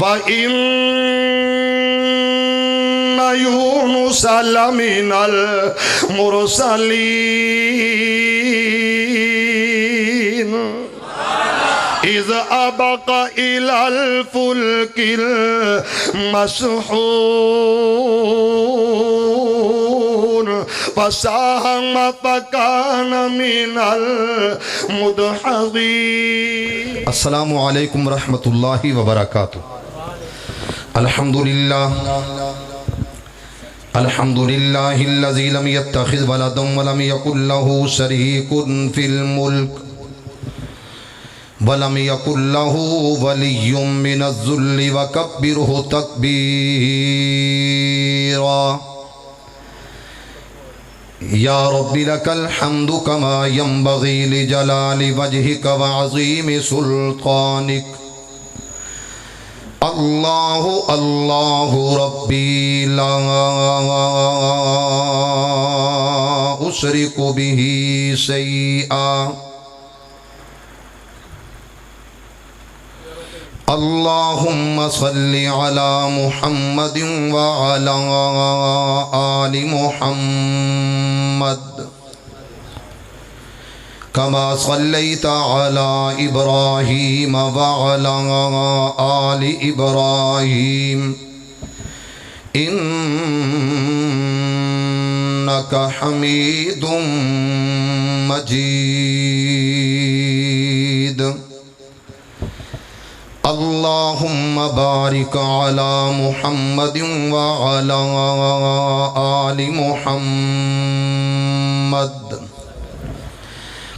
وَإِنَّ يُونُسَ لَمِنَ الْمُرْسَلِينَ إِذْ أَبَقَ إِلَى الْفُلْكِ الْمَشْحُونِ فَسَاهَمَ فَكَانَ مِنَ الْمُدْحَضِينَ۔ السلام علیکم ورحمۃ اللہ وبرکاتہ۔ الحمدللہ الذی لم يتخذ ولدا ولم يكن له شریک فی الملک وَلَمْ يَكُنْ لَهُ وَلِيٌّ مِّنَ الذُّلِّ وَكَبِّرْهُ تَكْبِيرًا۔ یا رب لك الحمد كما ينبغي لجلال وجهك وعظيم سلطانك۔ اللہ اللہ ربی لا أشرك به شيئا۔ اللہم صل علی محمد وعلی آل محمد کما صلیت علی ابراہیم وعلی آل ابراہیم انک حمید مجید۔ اللہم بارک علی محمد وعلی آل محمد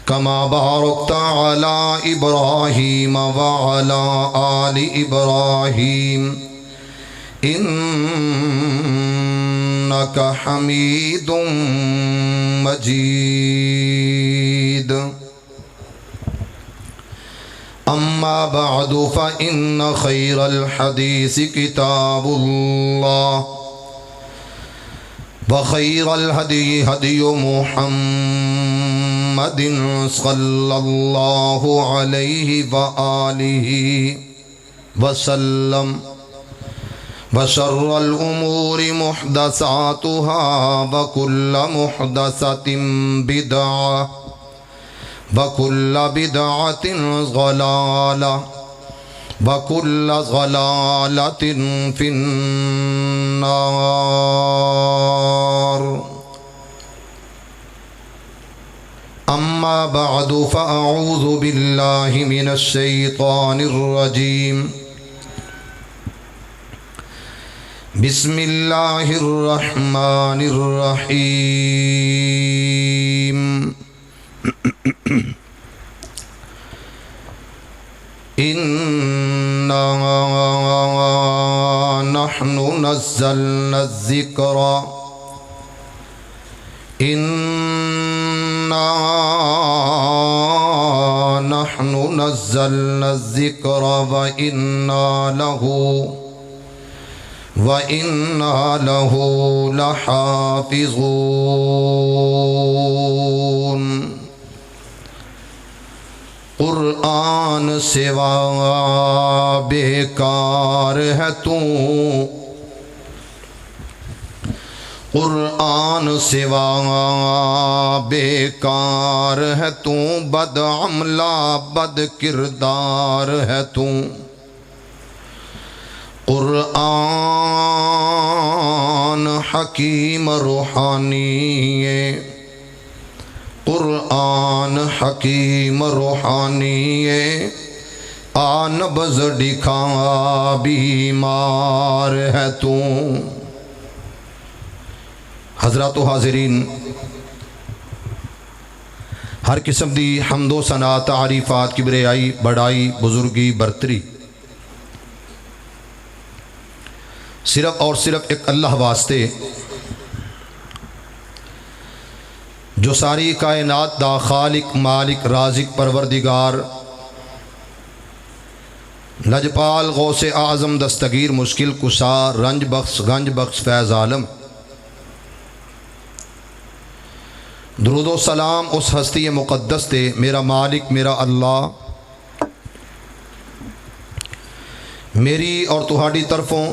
کما بارکت علی ابراہیم وعلی آل ابراہیم انک حمید مجید۔ اما بعد فإن خير الحديث كتاب الله وخير الهدي هدي محمد صلى الله عليه وآله وسلم وشر الأمور محدثاتها وكل محدثة بدعة وَكُلَّ بِدْعَةٍ ضَلَالَةٍ وَكُلَّ ضَلَالَةٍ فِي النَّارِ۔ أما بعد فأعوذ بالله من الشيطان الرجيم۔ بسم الله الرحمن الرحيم۔ إِنَّا نَحْنُ نَزَّلْنَا الذِّكْرَ إِنَّا نَحْنُ نَزَّلْنَا الذِّكْرَ وَإِنَّا لَهُ لَحَافِظُونَ۔ قرآن سوا بیکار ہے تو، قرآن سوا بیکار ہے تو، بد عملہ بد کردار ہے تو۔ قرآن حکیم روحانی ہے، قرآن حکیم روحانی ہے، نبض دکھا بیمار ہے تو۔ حضرات و حاضرین، ہر قسم دی حمد و ثنا تعریفات کبریائی بڑائی بزرگی برتری صرف اور صرف ایک اللہ واسطے جو ساری کائنات دا خالق مالک رازق پروردگار لجپال غوث اعظم دستگیر مشکل کشا رنج بخش گنج بخش فیض عالم، درود و سلام اس ہستی مقدس تے میرا مالک میرا اللہ میری اور تہاڈی طرفوں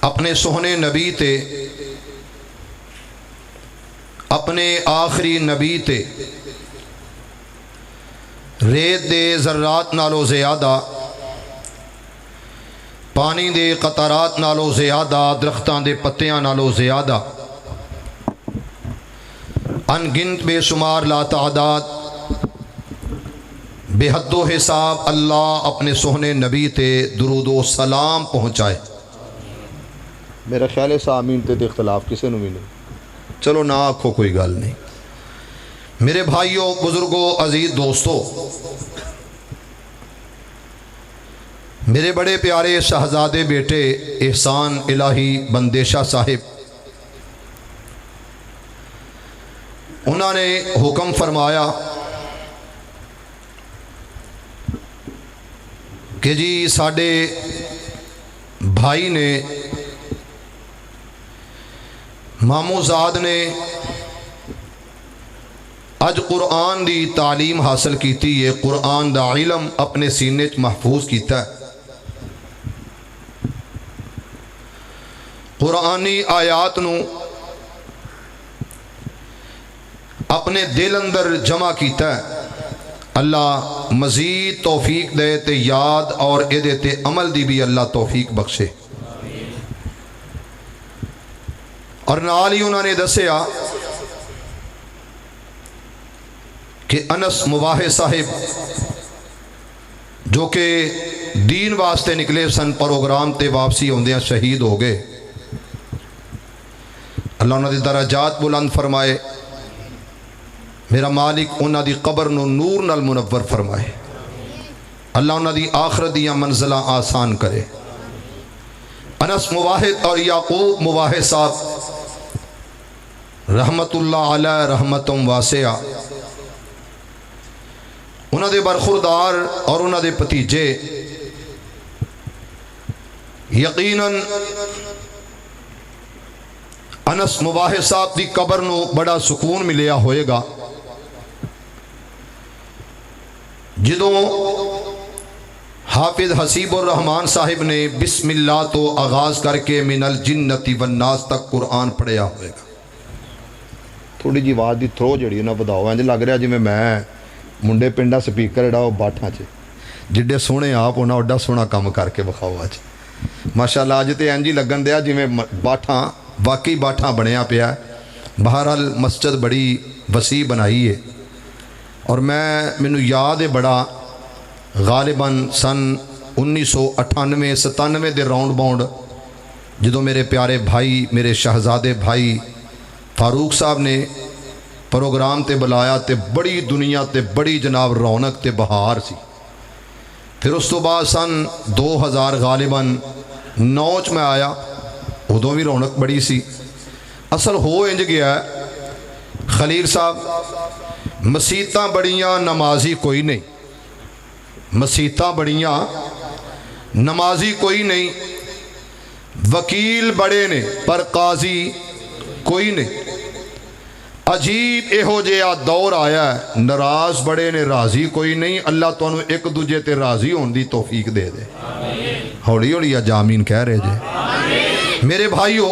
اپنے سوہنے نبی تے اپنے آخری نبی تے ریت دے ذرات نالو زیادہ، پانی دے قطرات نالو زیادہ، درختاں دے پتیاں نالو زیادہ، ان گنت بے شمار لا تعداد بے حد و حساب اللہ اپنے سوہنے نبی تے درود و سلام پہنچائے۔ میرا خیال ہے سامین تے اختلاف کسے نو بھی نہیں، چلو نہ آکھو کوئی گل نہیں۔ میرے بھائیوں، بزرگوں، عزیز دوستو، میرے بڑے پیارے شہزادے بیٹے احسان الہی بندیشہ صاحب، انہوں نے حکم فرمایا کہ جی ساڈے بھائی نے مامو زاد نے اج قرآن دی تعلیم حاصل کیتی ہے، قرآن دا علم اپنے سینے چ محفوظ کیتا ہے، قرآنی آیات نو اپنے دل اندر جمع کیتا ہے۔ اللہ مزید توفیق دے تے یاد اور اے تے عمل دی بھی اللہ توفیق بخشے۔ اور نال ہی انہوں نے دسیا کہ انس مواحد صاحب جو کہ دین واسطے نکلے سن، پروگرام تے واپسی ہوندیاں شہید ہو گئے، اللہ انہوں نے درجات بلند فرمائے، میرا مالک انہوں دی قبر نو نور نال منور فرمائے، اللہ انہوں دی آخرت دیا منزلہ آسان کرے۔ انس مواحد اور یعقوب مواحد صاحب رحمت اللہ علیہ رحمتم واسعہ، انہوں دے برخوردار اور انہوں دے پتیجے یقیناً انس مواحد صاحب دی قبر نو بڑا سکون ملیا ہوئے گا جدوں حافظ حسیب الرحمان صاحب نے بسم اللہ تو آغاز کر کے من الجنت والناس تک قرآن پڑھیا ہوئے گا۔ تھوڑی جی آواز دی تھرو جڑی انہاں بداؤ، انج لگ رہا جی میں منڈے پنڈا سپیکر جڑا وہ باٹھاں چ جڈے سونے آپ ہونا اوڈا سونا کام کر کے بخاؤ اج ماشاءاللہ۔ اج تے انج ہی لگن دیا جی میں باٹھاں واقعی باٹھاں بنیا پیا ہے۔ بہرحال مسجد بڑی وسیع بنائی ہے، اور مینوں یاد ہے بڑا، غالباً سن 1998-97 دے راؤنڈ باؤنڈ جدوں میرے پیارے بھائی، میرے شہزادے بھائی فاروق صاحب نے پروگرام تے بلایا تے بڑی دنیا تے بڑی جناب رونق تے بہار سی۔ پھر اس تو بعد سن 2000 غالباً 9 میں آیا، ادوں بھی رونق بڑی سی۔ اصل ہو انج گیا ہے خلیل صاحب، مسیتاں بڑیاں نمازی کوئی نہیں، مسیتاں بڑیاں نمازی کوئی نہیں، وکیل بڑے نے پر قاضی کوئی نہیں۔ عجیب ایہو جہا دور آیا ہے، ناراض بڑے نے راضی کوئی نہیں۔ اللہ تانوں ایک دوجے تے راضی ہون دی توفیق دے دے۔ ہولی ہولی اج آمین کہہ رہے جے۔ میرے بھائیو،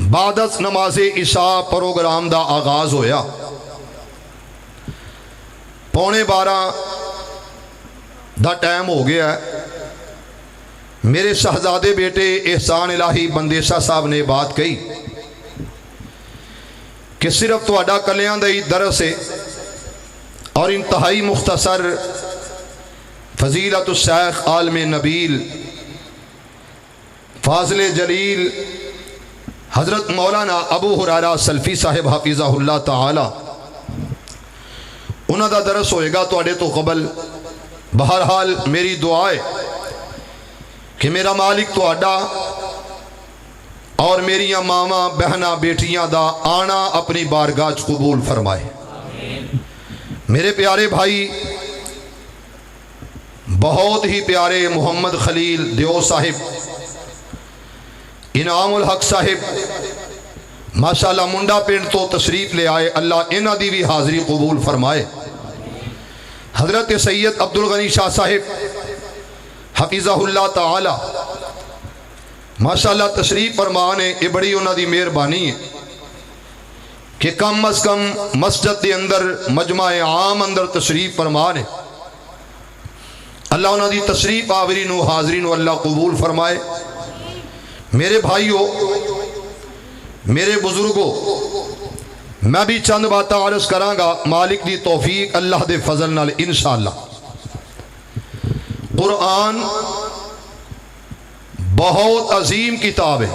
بعد از نماز عشاء پروگرام دا آغاز ہویا، 11:15 دا ٹائم ہو گیا ہے۔ میرے شہزادے بیٹے احسان الہی بندیشہ صاحب نے بات کہی کہ صرف تہاڈا کلیاں دا ہی درس ہے، اور انتہائی مختصر فضیلت الشیخ عالم نبیل فاضل جلیل حضرت مولانا ابو ہریرہ سلفی صاحب حفظہ اللہ تعالی، انہاں دا درس ہوئے گا تواڈے تو قبل۔ بہرحال میری دعا ہے کہ میرا مالک تواڈا اور میریاں ماما بہنا بیٹیاں دا آنا اپنی بارگاہ قبول فرمائے۔ میرے پیارے بھائی، بہت ہی پیارے محمد خلیل دیو صاحب، انعام الحق صاحب ماشاءاللہ منڈا پنڈ تو تشریف لے آئے، اللہ انہاں دی بھی حاضری قبول فرمائے۔ حضرت سید عبد الغنی شاہ صاحب حفظہ اللہ تعالی ماشاءاللہ تشریف فرمان ہے، یہ بڑی انہوں دی مہربانی ہے کہ کم از کم مسجد دے اندر مجمع عام اندر تشریف فرمان ہے۔ اللہ انہوں دی تشریف آورین و حاضرین و اللہ قبول فرمائے۔ میرے بھائیو، میرے بزرگوں، میں بھی چند باتیں عرض کراں گا مالک دی توفیق اللہ دے فضل نال انشاءاللہ۔ قرآن بہت عظیم کتاب ہے،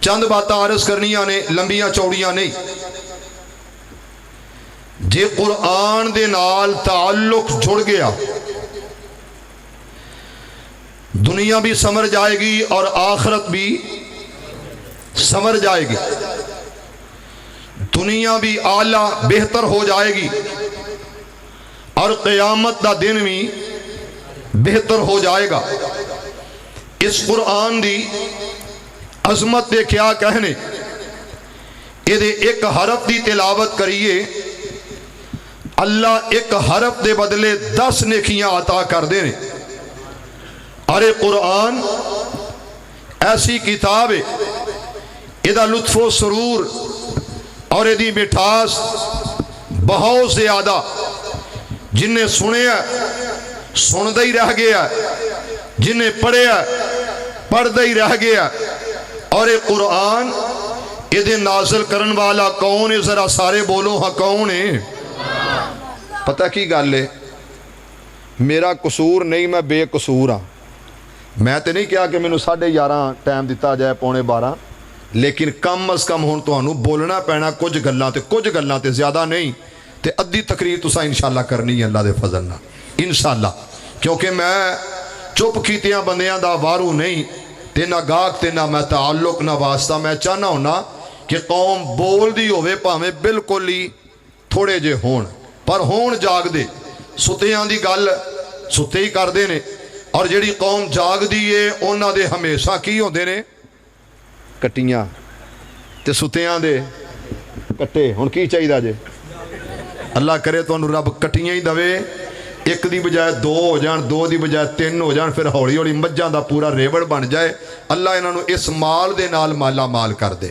چند باتیں عرض کرنیاں نے، لمبیاں چوڑیاں نہیں۔ جے قرآن دے نال تعلق جڑ گیا، دنیا بھی سمر جائے گی اور آخرت بھی سمر جائے گی، دنیا بھی اعلیٰ بہتر ہو جائے گی اور قیامت دا دن بھی بہتر ہو جائے گا۔ اس قرآن دی عظمت دے کیا کہنے، یہ دے ایک حرف دی تلاوت کریے، اللہ ایک حرف دے بدلے 10 نیکیاں عطا کر دینے۔ ارے قرآن ایسی کتاب ہے، یہ لطف و سرور اور یہ مٹھاس بہت زیادہ، جن نے سنے سن دے ہی رہ گیا، جن نے پڑھے پڑھ دے ہی رہ گیا۔ اور یہ قرآن یہ نازل کرن والا کون ہے؟ ذرا سارے بولو ہاں کون ہے؟ پتہ کی گل ہے، میرا قصور نہیں، میں بے قصور ہاں۔ میں تے نہیں کہا کہ میں 11:30 ٹائم دیتا جائے 11:45، لیکن کم از کم ہون تو بولنا پینا کچھ گلاں تے زیادہ نہیں، تے ادھی تقریر تساں انشاءاللہ کرنی ہے اللہ دے فضل نال انشاءاللہ، کیونکہ میں چپ کیتیاں بندیاں دا وارو نہیں، تے نہ گاہک تے نہ میں تعلق نہ واسطہ۔ میں چاہنا ہونا کہ قوم بول دی ہوئے پاویں بالکل ہی تھوڑے جے ہون، پر ہون جاگ دے، ستیاں دی گل ستے ہی کر دے نے، اور جیڑی قوم جاگ دیئے انہاں دے ہمیشہ کی ہوندے نے کٹیاں تے ستیاں دے کٹے۔ ہن کی چاہیے جے؟ اللہ کرے تو انہوں رب کٹیاں ہی دوے، ایک دی بجائے 2 ہو جان، 2 دی بجائے 3 ہو جان، پھر ہولی ہولی مجھاں دا پورا ریوڑ بن جائے۔ اللہ انہوں اس مال دے نال مالا مال کر دے۔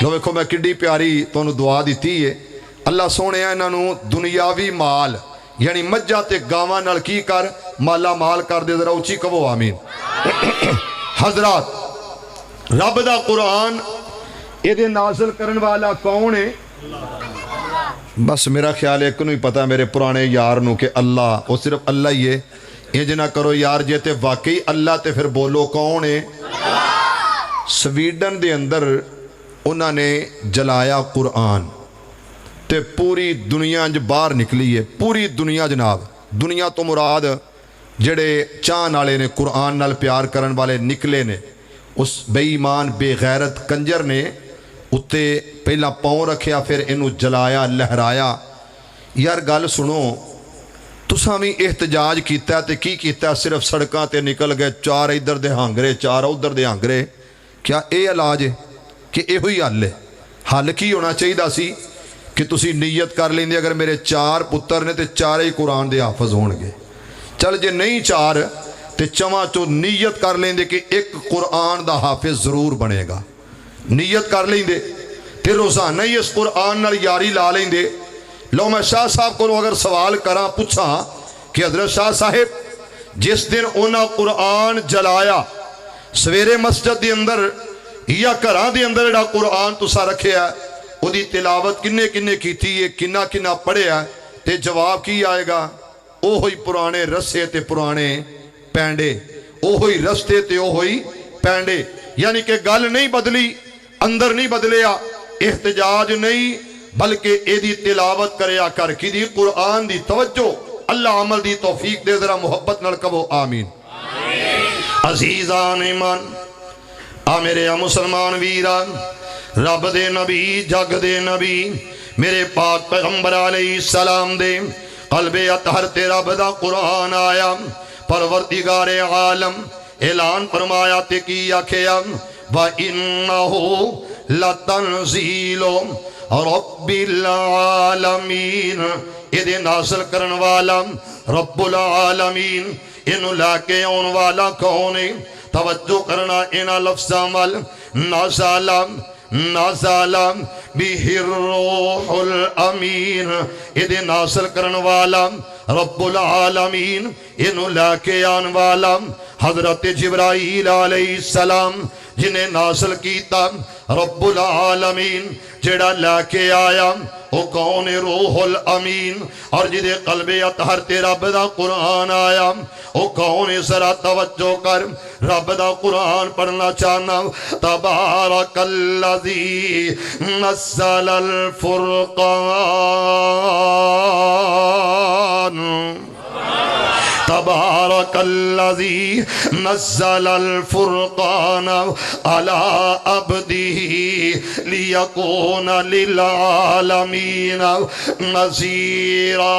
لو ویکھو میں کڈی پیاری تو انہوں دعا دیتی ہے، اللہ سونے انہوں دنیاوی مال یعنی مجھاں تے گاواں نال کی کر مالا مال کر دے۔ ذرا اونچی کہو آمین۔ حضرات، رب دا قرآن یہ نازل کرن والا کون ہے؟ بس میرا خیال ہے کنوں ہی پتا میرے پرانے یار نو کہ اللہ، وہ صرف اللہ ہی ہے۔ یہ نہ کرو یار جے تے واقعی اللہ تے پھر بولو کون ہے؟ سویڈن دے اندر انہوں نے جلایا قرآن تے پوری دنیا باہر نکلی ہے، پوری دنیا جناب، دنیا تو مراد جڑے چاہن والے نے قرآن نال پیار کرن والے نکلے نے۔ اس بے ایمان بے غیرت کنجر نے اتے پہلا پاؤں رکھیا، پھر انہوں جلایا لہرایا۔ یار گل سنو، تساں بھی احتجاج کیتا تے کی کیتا؟ صرف سڑکاں تے نکل گئے، 4 ادھر دے ہانگرے 4 ادھر دے ہانگرے۔ کیا اے علاج ہے کہ اے ہوئی حل ہے؟ حل کی ہونا چاہیے سی کہ تسی نیت کر لیں دے اگر میرے 4 پتر نے تے 4 ہی قرآن دے حافظ ہون گے۔ چل جے نہیں 4 تے چواں چو نیت کر لیں دے کہ ایک قرآن دا حافظ ضرور بنے گا۔ نیت کر لیں دے تے روزانہ ہی اس قرآن نال یاری لا لیں دے۔ لو میں شاہ صاحب کو اگر سوال کراں پوچھاں کہ حضرت شاہ صاحب جس دن انہاں قرآن جلایا سویرے مسجد دے اندر یا گھراں دے اندر جڑا قرآن تسا رکھیا ہے وہ دی تلاوت کنے کنے کیتی ہے، کنا کنا پڑھیا ہے، تے جواب کی آئے گا؟ او ہوئی پرانے رسے تے پرانے پینڈے، او ہوئی رستے تے او ہوئی پینڈے۔ یعنی کہ گل نہیں بدلی، اندر نہیں بدلیا، احتجاج نہیں، بلکہ اے دی تلاوت کریا کر کی دی قرآن دی توجہ۔ اللہ عمل دی توفیق دے، ذرا محبت نال کہو آمین۔ عزیزان ایمان، آ میرے مسلمان ویران، رب دے نبی جگ دے نبی میرے پاک پیغمبر علیہ السلام دے قلب اطہر تے رب دا قرآن آیا۔ پروردگار عالم اعلان فرمایا تے کی آکھیا وَإِنَّهُ لَتَنزِيلٌ رب العالمین، یہ نازل کرن والا رب العالمین، انہوں لا کے آن والا کون ہے؟ توجہ کرنا انہا لفظاں وال، نازل بہ الروح الامین، یہ نازل کرن والا رب العالمین، انہوں لا کے آن والا حضرت جبرائیل علیہ السلام، جنہیں نازل کیتا رب العالمین، جڑا لا کے آیا وہ کون روح الامین، اور جدے قلب اطہر تے رب دا قرآن آیا وہ کون؟ ذرا توجہ کر، رب دا قرآن پڑھنا چاہنا۔ تبارک الذی نزل الفرقان، تبارک الذی نزل الفرقان علی عبدہ لیکون للعالمین نذیرا۔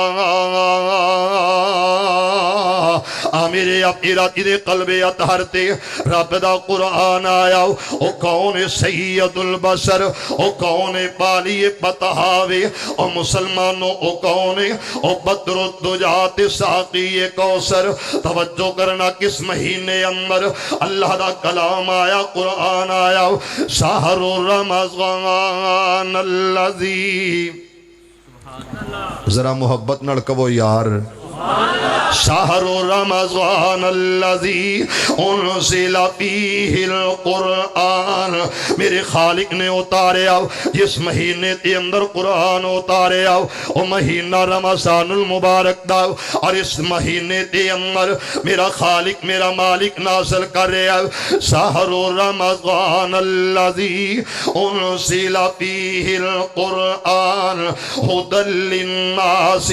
میرے اپیرات دے قلب اطہر تے رب دا قرآن آیا، او کون سید البشر، او کون بالی بتہاوے، او مسلمانوں او کون، او بدر الدجات ساقی کوثر۔ توجہ کرنا کس مہینے اندر اللہ دا کلام آیا، قرآن آیا، شہر رمضان الذی، ذرا محبت نال کہو یار، شہر رمضان الذی انزل فیہ القرآن، میرے خالق نے اتاریا جس مہینے تے اندر قرآن اتاریا وہ مہینہ رمضان المبارک دا، اور اس مہینے تے اندر میرا خالق میرا مالک نازل کر رہا شہر رمضان الذی انزل فیہ القرآن ھدی للناس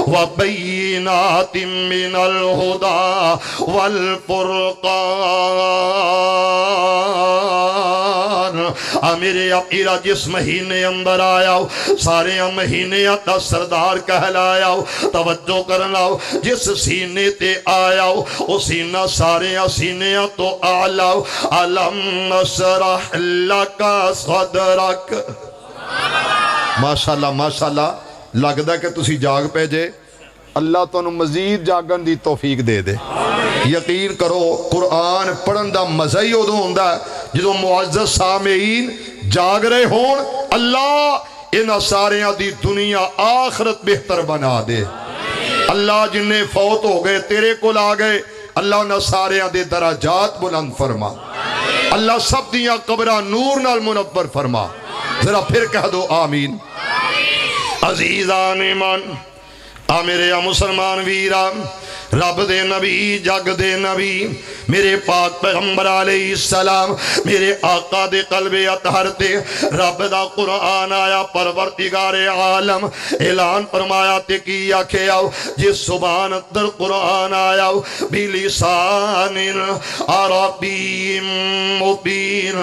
وبینات من الہدی والفرقان۔ میرے اپیرا جس مہینے اندر آیا سارے مہینے تا سردار کہلایا، توجہ کرنا جس سینے تے آیا او سینہ سارے سینے تو آلہ، علم نشرح لک صدرک۔ ماشاءاللہ ماشاءاللہ، لگدا کہ تسی جاگ پہ جے، اللہ تو مزید جاگن دی توفیق دے دے۔ یقین کرو قرآن پڑھن دا مزہ ہی ادو ہوندا ہے جدو معزز سامعین جاگ رہے ہون، اللہ انہاں ساریاں دی دنیا آخرت بہتر بنا دے۔ اللہ جنہیں فوت ہو گئے تیرے کو لا گئے، اللہ انہاں ساریاں دے درجات بلند فرما، اللہ سب دیاں قبرہ نور نال منور فرما۔ ذرا پھر کہہ دو آمین۔ عزیزان ایمان، میرے مسلمان ویران، رب دے نبی جگ دے نبی میرے پاک پیغمبر علیہ السلام، میرے آقا دے قلب اطہر تے رب دا قرآن آیا، پروردگار عالم اعلان فرمایا تے کی آکھے آؤ جس زبان در قرآن آیا بلسان عربی مبین۔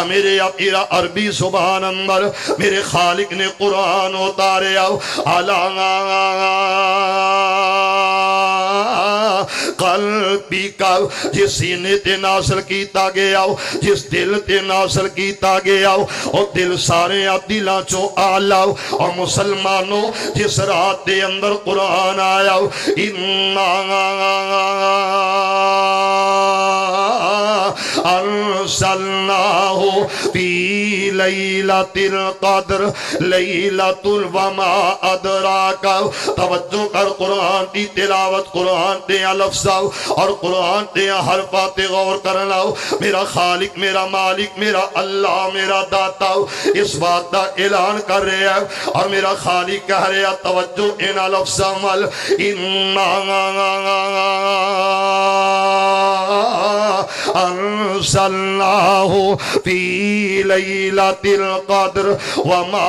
میرے اپیرا عربی زبان اندر میرے خالق نے قرآن اتارے آؤ، قلبی کا جس سینے تے نازل کیتا گیا جس دل تے نازل کیتا گیا اور دل سارے دلاں چوں آلہ، اور مسلمانوں جس رات دے اندر قرآن آیا ارسلناہ فی لیلۃ القدر لیلۃ وما ادراک۔ توجہ کر، قرآن دی تلاوت، قرآن دے لفظاں اور قرآن دے حرفات غور کرنا۔ میرا خالق میرا مالک میرا اللہ میرا داتا اس بات دا اعلان کر رہے ہیں، اور میرا خالق کہہ رہے ہیں توجہ انہاں لفظاں وال، ارسلناہ فی لیلۃ القدر وما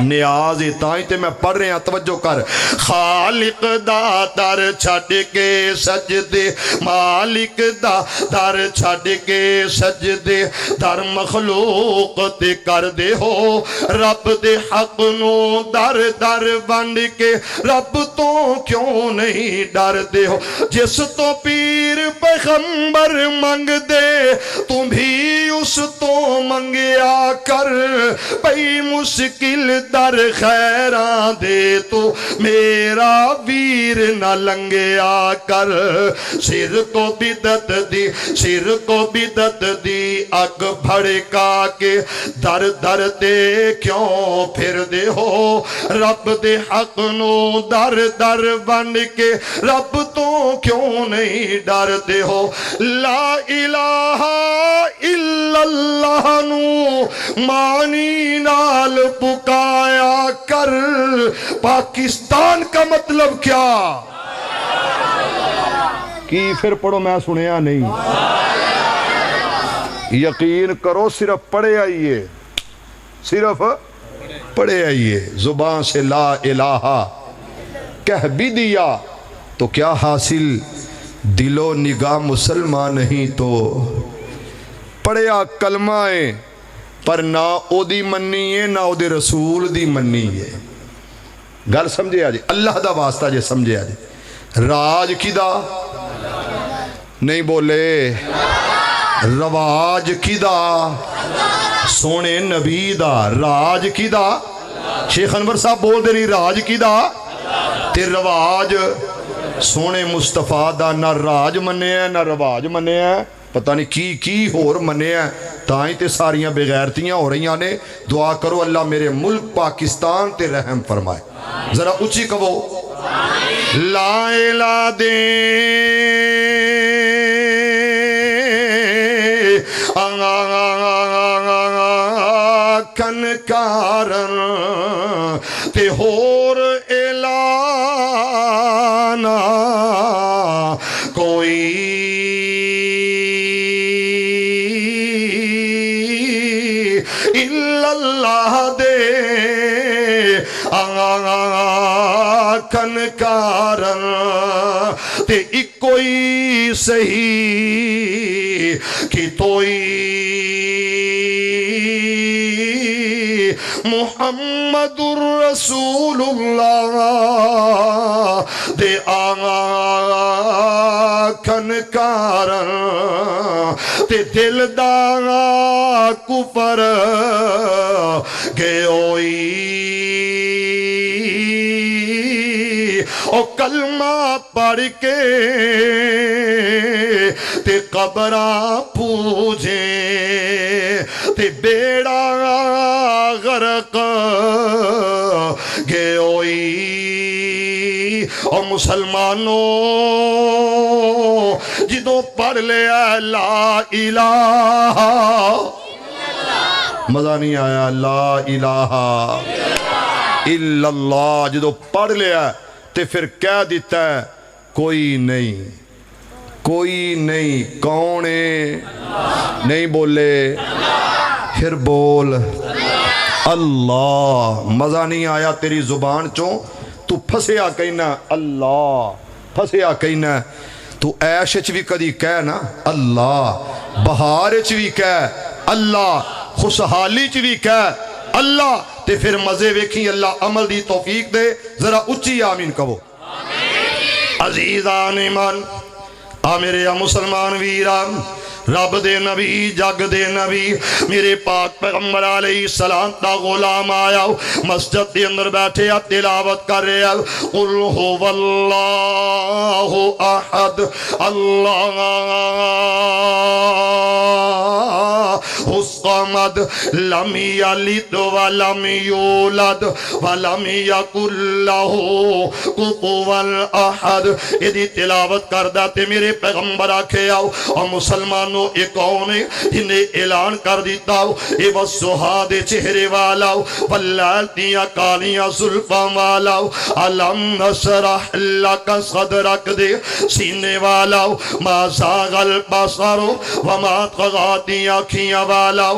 نیاز تائیں تے میں پڑھ رہے ہیں توجہ کر خالق دا در چھڑ کے سجدے مالک دا در چھڑ کے سجدے در مخلوق تے کر دے ہو رب دے حق نو در در بند کے رب تو کیوں نہیں ڈر دے ہو جس تو پیر پیغمبر منگ دے تم بھی اس تو منگیا کر پئی مشکل در خیران دے تو میرا ویر نہ لنگیا کر سر کو بدت دی اگ بھڑکا کے در در تے کیوں پھر دے ہو رب دے حق نو در در بن کے رب تو کیوں نہیں ڈرتے ہو لا الہ الا اللہ نو مانی نال پکایا کر پاکستان کا مطلب کیا کی پھر پڑھو میں سنیا نہیں یقین کرو صرف پڑھے آئیے صرف پڑھے آئیے زبان سے لا الہ کہہ بھی دیا تو کیا حاصل دل و نگاہ مسلمان نہیں تو پڑھیا کلمہ ہے پر نہ او دی مننی ہے نہ او دے رسول دی مننی ہے گل سمجھے آجے اللہ دا واسطہ جے سمجھے آجے راج کی دا نہیں بولے رواج کی دا سونے نبی دا راج کی دا شیخ انور صاحب بول دے نہیں راج کی دا تے رواج سونے مصطفیٰ دا نہ راج منے ہیں نہ رواج منے ہیں پتہ نہیں کی ہور منے ہیں تائیں تے ساریاں بغیرتیاں ہو رہی نے دعا کرو اللہ میرے ملک پاکستان تے رحم فرمائے ذرا اچھی کہو لا الہ دے کنکارن تے ہور اعلانا کوئی الا اللہ دے کنکارن تے ایک کوئی صحیح کی توئی محمد الرسول اللہ دے کنکارن تے دل دا کفر گئوئی او کلمہ پڑھ کے تے قبرہ پوجے تے بیڑا غرق گئوئی او مسلمانوں جدوں پڑھ لیا لا الہ مزہ نہیں آیا لا الہ الا اللہ جدوں پڑھ لیا تے پھر کہہ دیتا ہے کوئی نہیں کون ہے نہیں بولے پھر بول اللہ مزہ نہیں آیا تیری زبان چوں تو پھسیا کہنا اللہ پھسیا کہنا تو عیش اچ بھی کدی کہہ نا اللہ بہار اچ بھی کہہ اللہ خوشحالی چ بھی کہہ اللہ تے پھر مزے ویکھی اللہ عمل دی توفیق دے ذرا اچھی آمین کہو عزیزان ایمان میرے مسلمان ویران رب دے نبی جگ دے نبی میرے پاک پیغمبر علیہ السلام دا غلام آیا مسجد دے اندر بیٹھے تلاوت کر رہے قل هو اللہ احد اللہ الصمد لم یلد ولم یولد ولم یکن لہ کفوا احد یہ تلاوت کردہ تے میرے پیغمبر آکھے آؤ اور مسلمانوں ایک کون ہے جنہیں اعلان کر دیتا ہو اے وَالسُّحَا دے چہرے والا ہو واللیل دیاں کالیاں زلفاں والا ہو علم نشرح لک صدرک دے سینے والا ہو ما زاغ البصر وما طغى دیاں کھیاں والا ہو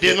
3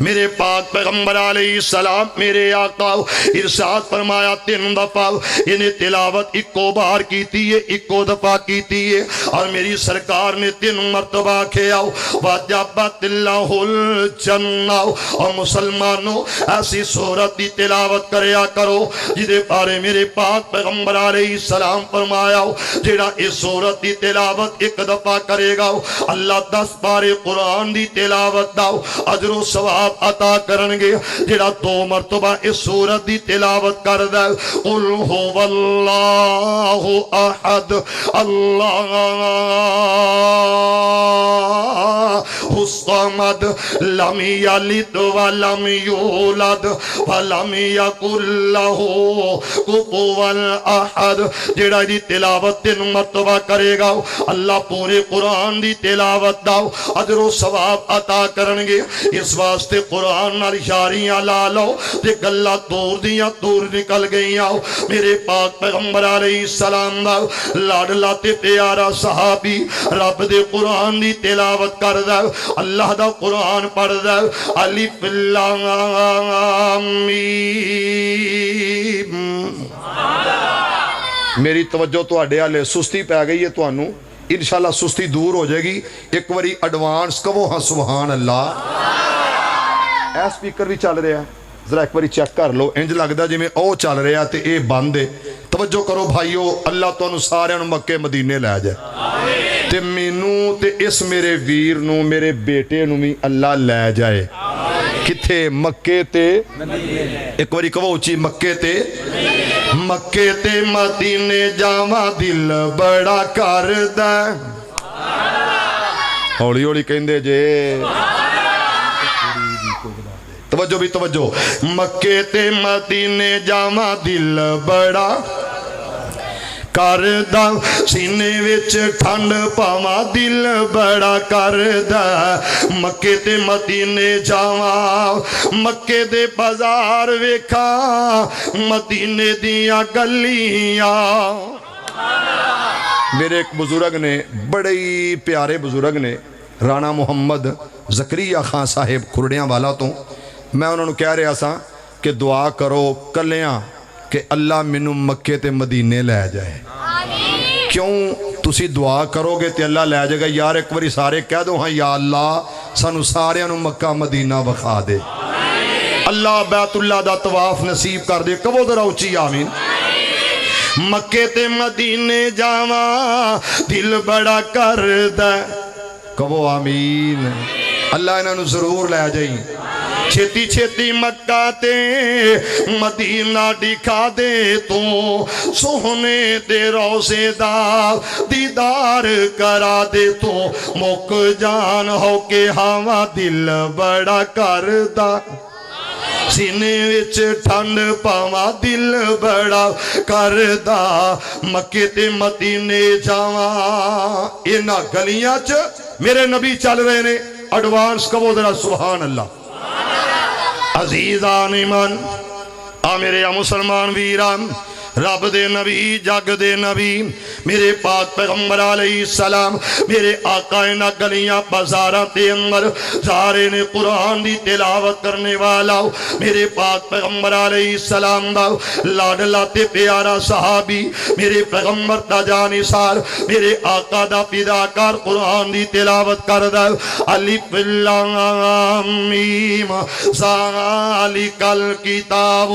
میرے پاک پیغمبر علیہ السلام میرے آقا ارشاد فرمایا 3 دفعہ انہیں تلاوت ایکو بار کیتی ہے، ایکو دفعہ کیتی ہے، اور میری سرکار نے 3 مرتبہ کھیا وَجَبَتِ اللَّهُ الْجَنَّةُ۔ اور مسلمانوں ایسی سورت دی تلاوت کریا کرو جدے بارے میرے پاک پیغمبر علیہ السلام فرمایا جڑا اس سورت دی تلاوت 1 دفعہ کرے گا اللہ 10 بارے قرآن دی تلاوت دا اجر و ثواب عطا کرنگے۔ جڑا 2 مرتبہ اس سورت دی تلاوت کر دے قل هو اللہ احد اللہ الصمد لم یلد ولم یولد ولم یکن لہ کفوا احد۔ جڑا دی تلاوت 3 مرتبہ کرے گا اللہ پورے قرآن دی تلاوت دا اجر و ثواب عطا کرنگے۔ اس واسطے قرآن نال یاریاں لا لو تے گلاں دور دیاں دور نکل گئیاں۔ میرے پاک پیغمبر علیہ السلام دا لاڈلا تے پیارا صحابی رب دے قرآن دی تلاوت کر دے، اللہ دا قرآن پڑھ دے، الف لام میم۔ میری توجہ تو اڈے آلے سستی پہ گئی ہے تو انو انشاءاللہ سستی دور ہو جائے گی۔ ایک واری ایڈوانس کہو ہاں سبحان اللہ۔ اے سپیکر بھی چل رہا ہے، ذرا ایک واری چیک کر لو، انج لگدا جی میں او چل رہا تے اے بند ہے۔ توجہ کرو بھائیو، اللہ تو انو سارے انو مکے مدینے لے جائے تے مینو تے اس میرے ویر نو میرے بیٹے نو بھی اللہ لے جائے۔ کتھے؟ مکے تے ایک واری کہو اچھی مکے تے مکے تے مدینے جاواں دل بڑا کردا۔ ہولی ہولی کہندے جے، توجہ بھی توجہ، مکے تے مدینے جاواں دل بڑا کردا، سینے وچ ٹھنڈ پاواں دل بڑا کردا، مکے تے مدینے جاواں مکے دے بازار ویکھاں مدینے دیاں گلیاں۔ میرے ایک بزرگ نے، بڑے ہی پیارے بزرگ نے، رانا محمد زکریہ خان صاحب کھرڑیاں والا تو میں انہوں نے کہہ رہا سا کہ دعا کرو کلیاں کہ اللہ منو مکے تے مدینے لے جائے۔ کیوں تسی دعا کرو گے تے اللہ لے جائے گا؟ یار ایک باری سارے کہہ دو ہاں یا اللہ سانو سارے انو مکہ مدینہ بخا دے، اللہ بیت اللہ دا طواف نصیب کر دے۔ کبو ذرا اچھی آمین۔ مکے تے مدینے جاواں دل بڑا کردا، کبو آمین۔ اللہ انہوں ضرور لے جائیں، چھیتی چھیتی مکہ تے مدینہ دکھا دے تو سونے دے روزے دا دیدار کرا دے تو مک جان ہو کے ہوا دل بڑا کردا، سینے وچ ٹھنڈ پاواں دل بڑا کردا، مکے تے مدینے جاواں انہاں گلیاں چ میرے نبی چل رہے نے۔ ایڈوانس کہو ذرا سبحان اللہ۔ عزیزان ایمان آ میرے مسلمان ویران، رب دے نبی جگ دے نبی میرے پاک پیغمبر علیہ السلام میرے آقا انہاں گلیاں بازاراں تے اندر سارے نے قرآن دی تلاوت کرنے والا میرے پاک پیغمبر علیہ السلام دا لاڈلا تے پیارا صحابی میرے پیغمبر دا جانثار میرے آقا دا فداکار قرآن دی تلاوت کردا، الف لام میم ذالک الکتاب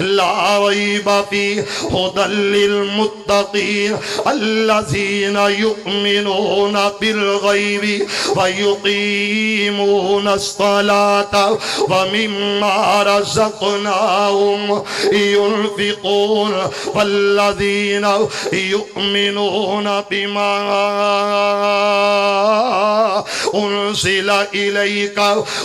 لا ریب فیہ هدى للمتقين الذين يؤمنون بالغيب ويقيمون الصلاة ومما رزقناهم ينفقون والذين يؤمنون بما أنزل إليك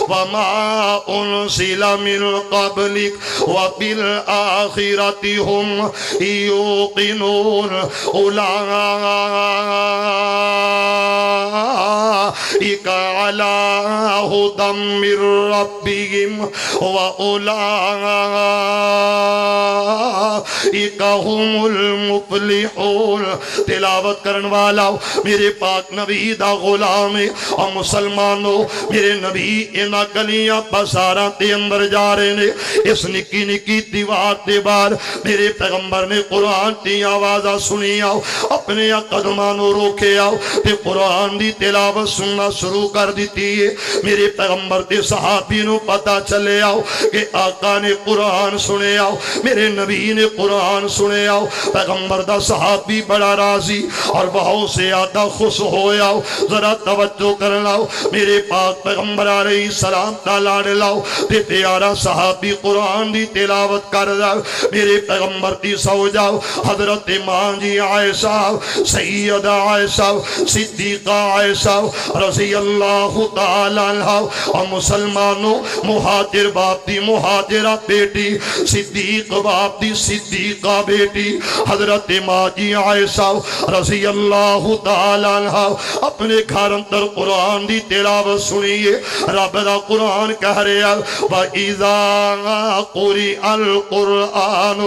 وما أنزل من قبلك وبالآخرة هم يوقنون أولئك على هدى من ربهم وأولئك اولئک المفلحون۔ تلاوت کرن والا میرے پاک نبی دا غلام ہے، اور مسلمانوں میرے نبی انہاں گلیاں بازاراں تے اندر جا رہے نے، اس نکی نکی دیوار دے باہر میرے پیغمبر نے قرآن دی آوازاں سنی آؤ، اپنے قدماں نو روکے آؤ تے قرآن دی تلاوت سننا شروع کر دیتی ہے۔ میرے پیغمبر تے صحابی نو پتہ چلے آؤ کہ آقا نے قرآن سنے آؤ، میرے نبی نے قرآن سنے آؤ۔ پیغمبر دا صحابی بڑا راضی اور بہت سے زیادہ خوش ہوئے آؤ۔ ذرا توجہ کر لاؤ، میرے پاک پیغمبر علیہ السلام دا لاڑ لاؤ تے پیارا صحابی قرآن دی تلاوت کر رہا، میرے پیغمبر دی سو جاؤ حضرت ماں جی عائشہ سیدہ عائشہ صدیقہ عائشہ رضی اللہ تعالیٰ عنہ، اور مسلمانوں مہاجر باپ دی مہاجرہ بیٹی، صدیق باپ دی صدیقہ بیٹی حضرت ماں جی عائشہ رضی اللہ تعالیٰ عنہ اپنے گھر اندر قرآن دی تلاوت سنیے۔ رب دا قرآن کہہ رہے ہیں وَإِذَا قُرِئَ الْقُرْآنُ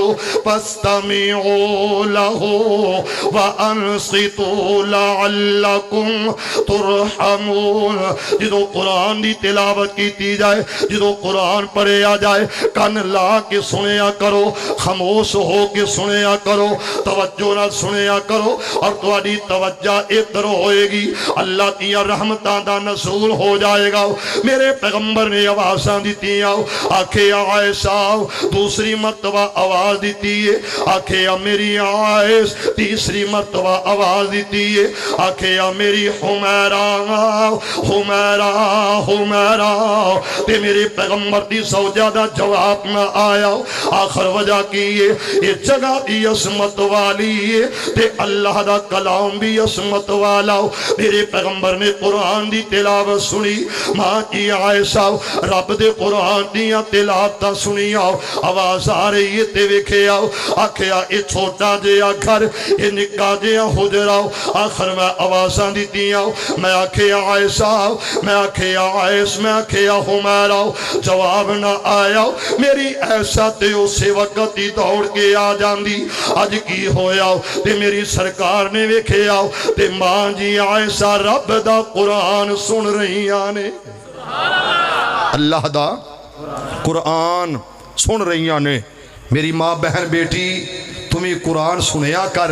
فَاسْتَمِعُوا لَهُ وَأَنصِتُوا لَعَلَّكُمْ تُرْحَمُونَ۔ جدو قرآن دی تلاوت کیتی جائے، جدو قرآن پڑھیا جائے، کن لا کے سنیا کرو، خاموش ہو کے سنیا کرو، توجہ نہ سنیا کرو، اور تمہاری توجہ ادھر ہوئے گی، اللہ کی رحمتاں دا نزول ہو جائے گا۔ میرے پیغمبر نے آوازاں دیتی آؤ، آکھے عائشہ دوسری مرتبہ آواز دیتی ہے، آکھے میری عائش تیسری مرتبہ آواز دیتی ہے، آکھے میری حمیرہ حمیرہ حمیرہ، تے میرے پیغمبر دی زوجہ دا جواب نہ آیا۔ آخر وجہ کی یہ جگہ بھی عظمت والی ہے تے اللہ دا کلام بھی عظمت والا۔ میرے پیغمبر نے قرآن دی تلاوت سنی، ماں جی عائشہ رب دے قرآن دیا تلاوت سنی آؤ، آواز آ رہی ہے تے ویکھے آؤ، آکھیا اے چھوٹا جیا گھر اے نکا جیا حجرا، آخر میں آوازاں دیتی آؤ، میں آکھیا عائشہ، میں آکھیا عائش، میں آکھیا حمیرہ، جواب نہ آیا۔ میری ایسا تے اسے وقت ہی دوڑ کے آ جاندی، اج کی ہویا تے میری سرکار نے ویکھے آؤ تے ماں جی عائشہ رب دا قرآن سن رہی آنے، اللہ دا قرآن سن رہی آنے۔ میری ماں بہن بیٹی تمہیں قرآن سنیا کر،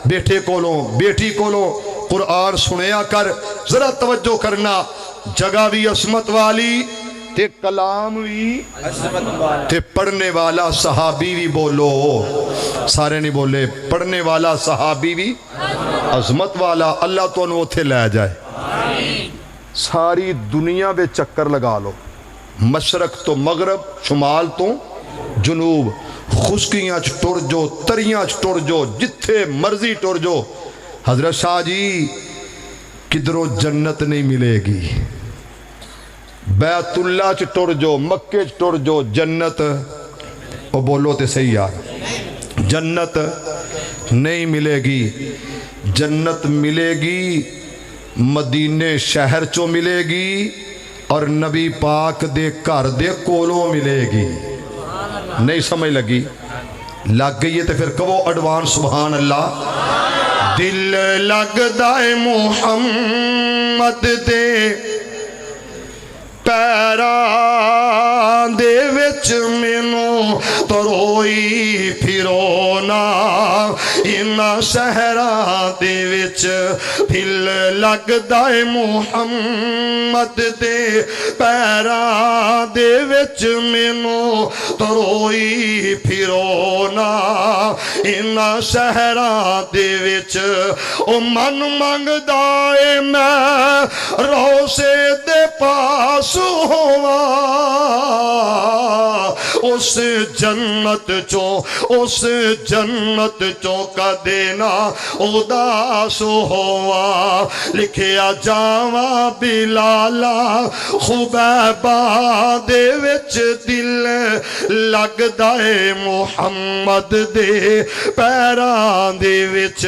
بیٹے کولوں بیٹی کولوں قرآن سنیا کر، ذرا توجہ کرنا، جگہ بھی عظمت والی تے کلام بھی تے پڑھنے والا صحابی بھی، بولو سارے نہیں بولے، پڑھنے والا صحابی بھی عظمت والا، اللہ تو انہوں تھے لے جائے۔ ساری دنیا بے چکر لگا لو، مشرق تو مغرب، شمال تو جنوب، خشکیاں ٹر جو، تریاں ٹر جو، جتھے مرضی ٹر جو، حضرت شاہ جی کدھروں جنت نہیں ملے گی۔ بیت اللہ ٹر جو، مکے ٹر جو، جنت او بولو تے صحیح یار، جنت نہیں ملے گی۔ جنت ملے گی مدینے شہر چو ملے گی، اور نبی پاک دے گھر دے کولوں ملے گی۔ نہیں سمجھ لگی؟ لگ گئی ہے تو پھر کہو ایڈوانس سبحان اللہ۔ دل لگ دائے محمد دے پیران دے وچ مینوں تروئی پھرونا، انہاں شہراں دے وچ دل لگ دائے محمد دے پیران دے وچ مینوں تروئی پھرونا، انہاں شہراں دے وچ او من منگدا اے میں روزے دے پاس ہوا، اس جنت چو کا دینا اداس ہوا، لکھیا جاواں بلالا خبیبہ دے وچ دل لگدا اے محمد دے پیراں دے وچ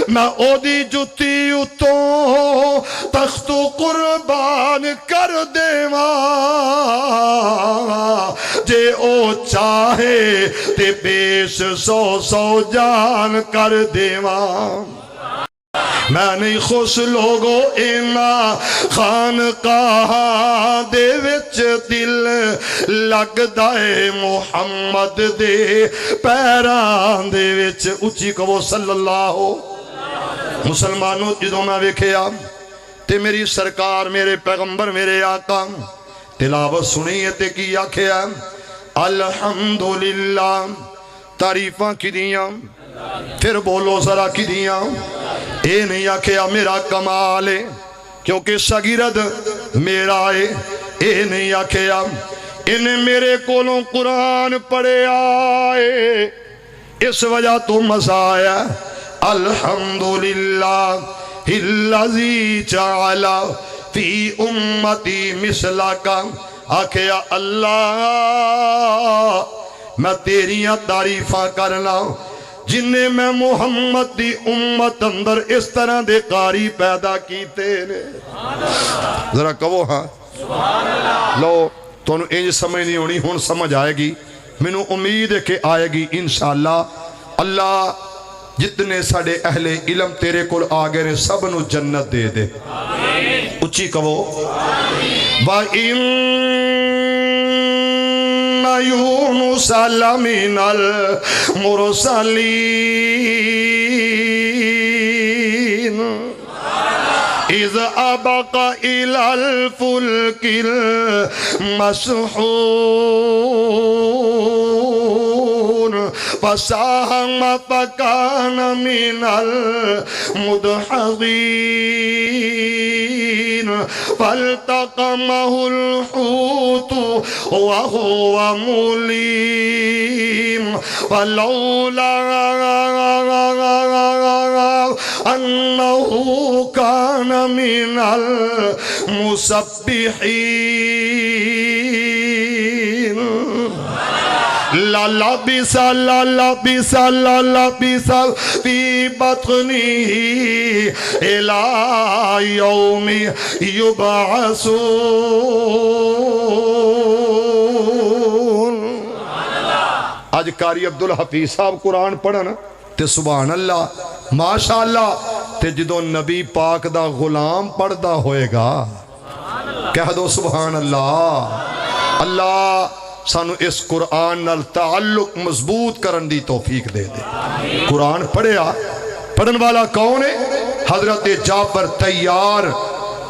میں او دی جُتی اتوں تخت قربان کر دیواں جے او چاہے تے بیش سو سو جان کر دیواں میں نہیں خوش لوگو اینا خانقاہ دے وچ دل لگ دائے محمد دے پیران دے وچ اچھی کہو صلی اللہ مسلمانوں جدوں میں ویکھیا تے میری سرکار میرے پیغمبر میرے آقا تلاوت سنی تے کی آکھیا الحمدللہ تعریفاں کی دیاں پھر بولو ذرا کی دیاں اے نہیں آکھیا میرا کمال ہے کیونکہ شاگرد میرا ہے اے نہیں آکھیا انہیں میرے کولوں قرآن پڑھے آئے اس وجہ تو مزہ آیا الحمدللہ الذی جعل فی امتی مثلکا آکھیا اللہ میں تیریاں تعریفاں کرنا جنہیں میں محمد دی امت اندر اس طرح دے قاری پیدا کیتے نے ذرا کہو ہاں لو تو انہوں انج سمجھ نہیں ہونی ہون سمجھ آئے گی منوں امید ہے کہ آئے گی انشاءاللہ اللہ جتنے ساڑے اہل علم تیرے کول آگے نے سب نو جنت دے دے اچھی کہو وَإِنَّ يونس لمن المرسلين إذ أبق إلى الفلك المسحون فساهم فكان من المدحضين فالتقمه الحوت وهو مليم فلولا أنه كان من المسبحين للبس في بطنه إلى يوم يبعثون آج قاری عبدالحفیظ صاحب قرآن پڑھن تے سبحان اللہ ماشاءاللہ تے جدو نبی پاک دا غلام پڑھدا ہوئے گا کہہ دو سبحان اللہ اللہ سانو اس قرآن نال تعلق مضبوط کرن دی توفیق دے دے قرآن پڑھیا پڑھن والا کون ہے حضرت جعفر تیار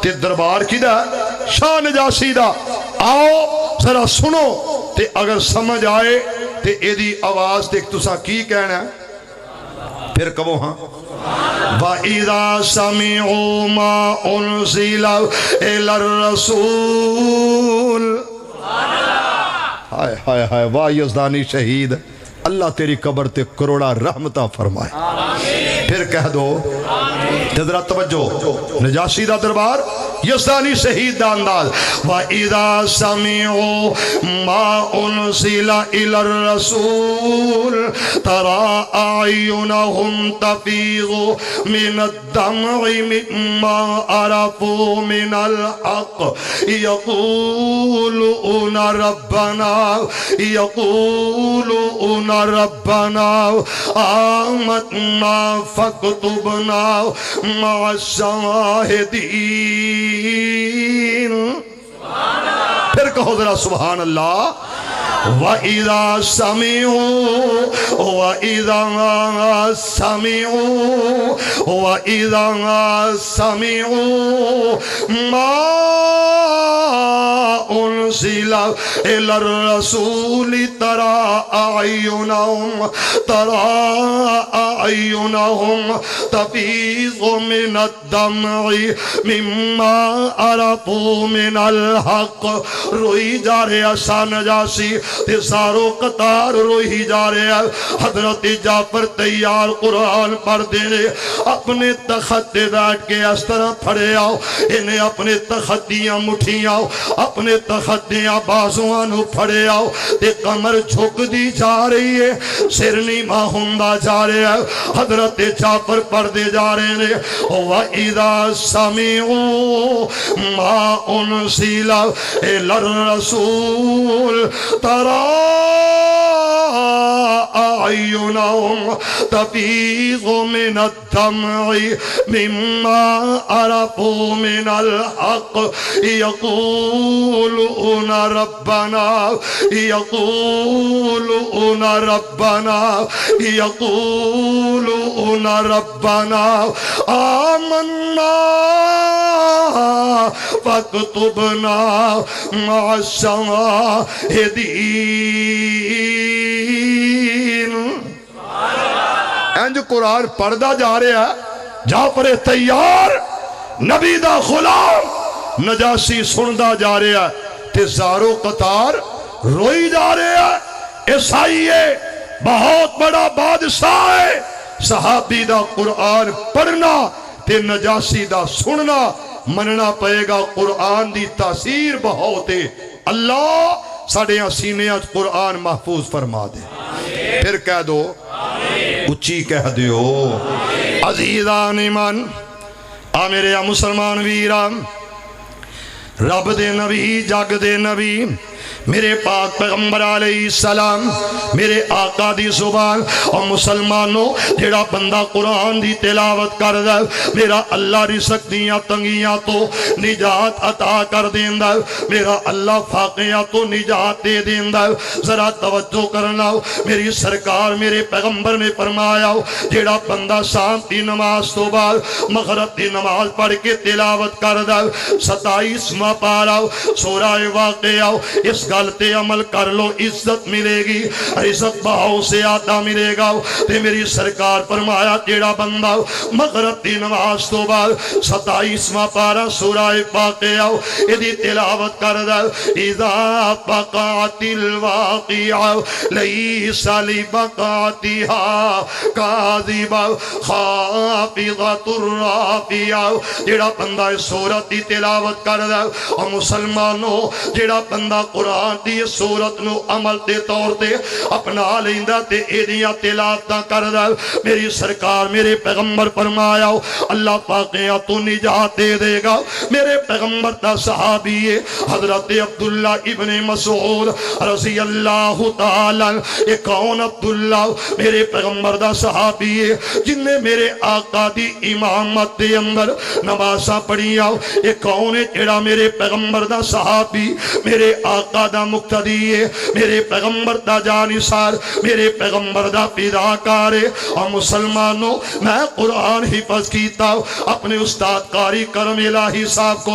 تے دربار کی دا شاہ نجاشی دا آؤ ذرا سنو تے اگر سمجھ آئے تے ایدی آواز دیکھ تُسا کی کہنا ہے پھر کہو ہاں وَإِذَا سَمِعُوا مَا أُنزِلَ إِلَى الرَّسُولِ ہائے ہائے ہائے واہ یزدانی شہید اللہ تیری قبر تے کروڑا رحمتہ فرمائے پھر کہہ دو ذرا توجہ نجاشی دا دربار یزدانی شہید دا انداز وَإِذَا سَمِعُوا مَا أُنزِلَ إِلَى الرَّسُولِ تَرَى أَعْيُنَهُمْ تَفِيضُ مِنَ الدَّمْعِ مِمَّا عَرَفُوا مِنَ الْحَقِّ يَقُولُونَ رَبَّنَا آمَنَّا فَاكْتُبْنَا مَعَ الشَّاهِدِينَ پھر کہو ذرا سبحان اللہ وَإِذَا سَمِعُوا مَا أُنزِلَ إِلَى الرَّسُولِ تَرَى أَعْيُنَهُمْ تَفِيضُ مِنَ الدَّمْعِ مِمَّا عَرَفُوا مِنَ الْحَقِّ روئی جا رہے شاہ نجاشی تے زارو قطار روئی جا رہے ہیں۔ حضرت جعفر تیار قرآن پڑھ دینے، اپنے تخت تے بیٹھ کے اس طرح پڑھے آؤ، انہیں اپنے تخت دیاں مٹھیاں اپنے تخت دیاں بازوانو پڑھے آؤ، تے کمر جھک دی جا رہی ہے، سر نیما ہندہ جا رہے ہیں۔ حضرت جعفر پڑھ دے جا رہے ہیں، وَإِذَا سَمِعُوا مَا أُنزِلَ إِلَى الرَّسُولِ تَرَىٰ أعينهم تفيض من الدمع مما عرفوا من الحق يقولون ربنا يقولون ربنا يقولون ربنا آمنا فاكتبنا مع الشاهدين۔ انج قرآن پڑھدا جا رہا ہے، جعفر تیار نبی دا غلام نجاشی سندا جا رہا ہے، تے زارو قطار روئی جا رہا ہے۔ عیسائی ہے، بہت بڑا بادشاہ ہے، صحابی دا قرآن پڑھنا تے نجاشی دا سننا مننا پئے گا۔ قرآن دی تاثیر بہت ہے۔ اللہ ساڑھے سینیاں قرآن محفوظ فرما دے۔ پھر کہہ دو، اچھی کہہ دیو، عزیزان ایمان، میرے مسلمان ویران، رب دے نبی، جگ دے نبی، میرے پاک پیغمبر علیہ السلام، میرے آقا دی زبان، اور مسلمانوں جڑا بندہ قرآن دی تلاوت کر دے، میرا اللہ رزق دیاں تنگیاں تو نجات عطا کر دیندہ، میرا اللہ فاقیاں تو نجات دے دیندہ۔ ذرا توجہ کرنا، میری سرکار میرے پیغمبر نے فرمایا، جڑا بندہ شام دی نماز تو بعد مغرب دی نماز پڑھ کے تلاوت کر دے، 27واں پارہ سورہ واقعہ، اس گلتے عمل کر لو، عزت ملے گی، عزت بہاؤ سے آتا ملے گا۔ تے میری سرکار فرمایا، جیڑا بندہ مغرب دی نماز تو بعد 27واں پارہ سورہ واقعہ ایدی تلاوت کر دے، اذا وقعت الواقعہ لیس لوقعتہا کاذبہ خافضۃ الرافعہ، جیڑا بندہ سورت دی تلاوت کر دے، اور مسلمانوں جیڑا بندہ قرآن دی سورت نو عمل دے طور تے اپنا لیندہ تے ایدیاں تلاوتاں کردہ، میری سرکار میرے پیغمبر فرمایا اللہ پاکیاں تو نجات دے دے گا۔ میرے پیغمبر دا صحابی ہے حضرت عبداللہ ابن مسعود رضی اللہ تعالیٰ، یہ کون عبداللہ؟ میرے پیغمبر دا صحابی ہے جن نے میرے آقا دی امامت دے اندر نمازاں پڑھیاں۔ یہ کون ہے جڑا میرے پیغمبر دا صحابی میرے آقا دا مقتدی ہے، میرے پیغمبر دا جانثار، میرے پیغمبر دا فداکار ہے۔ اور مسلمانوں میں قرآن حفظ کیتا اپنے استاد قاری کرم الہی صاحب کو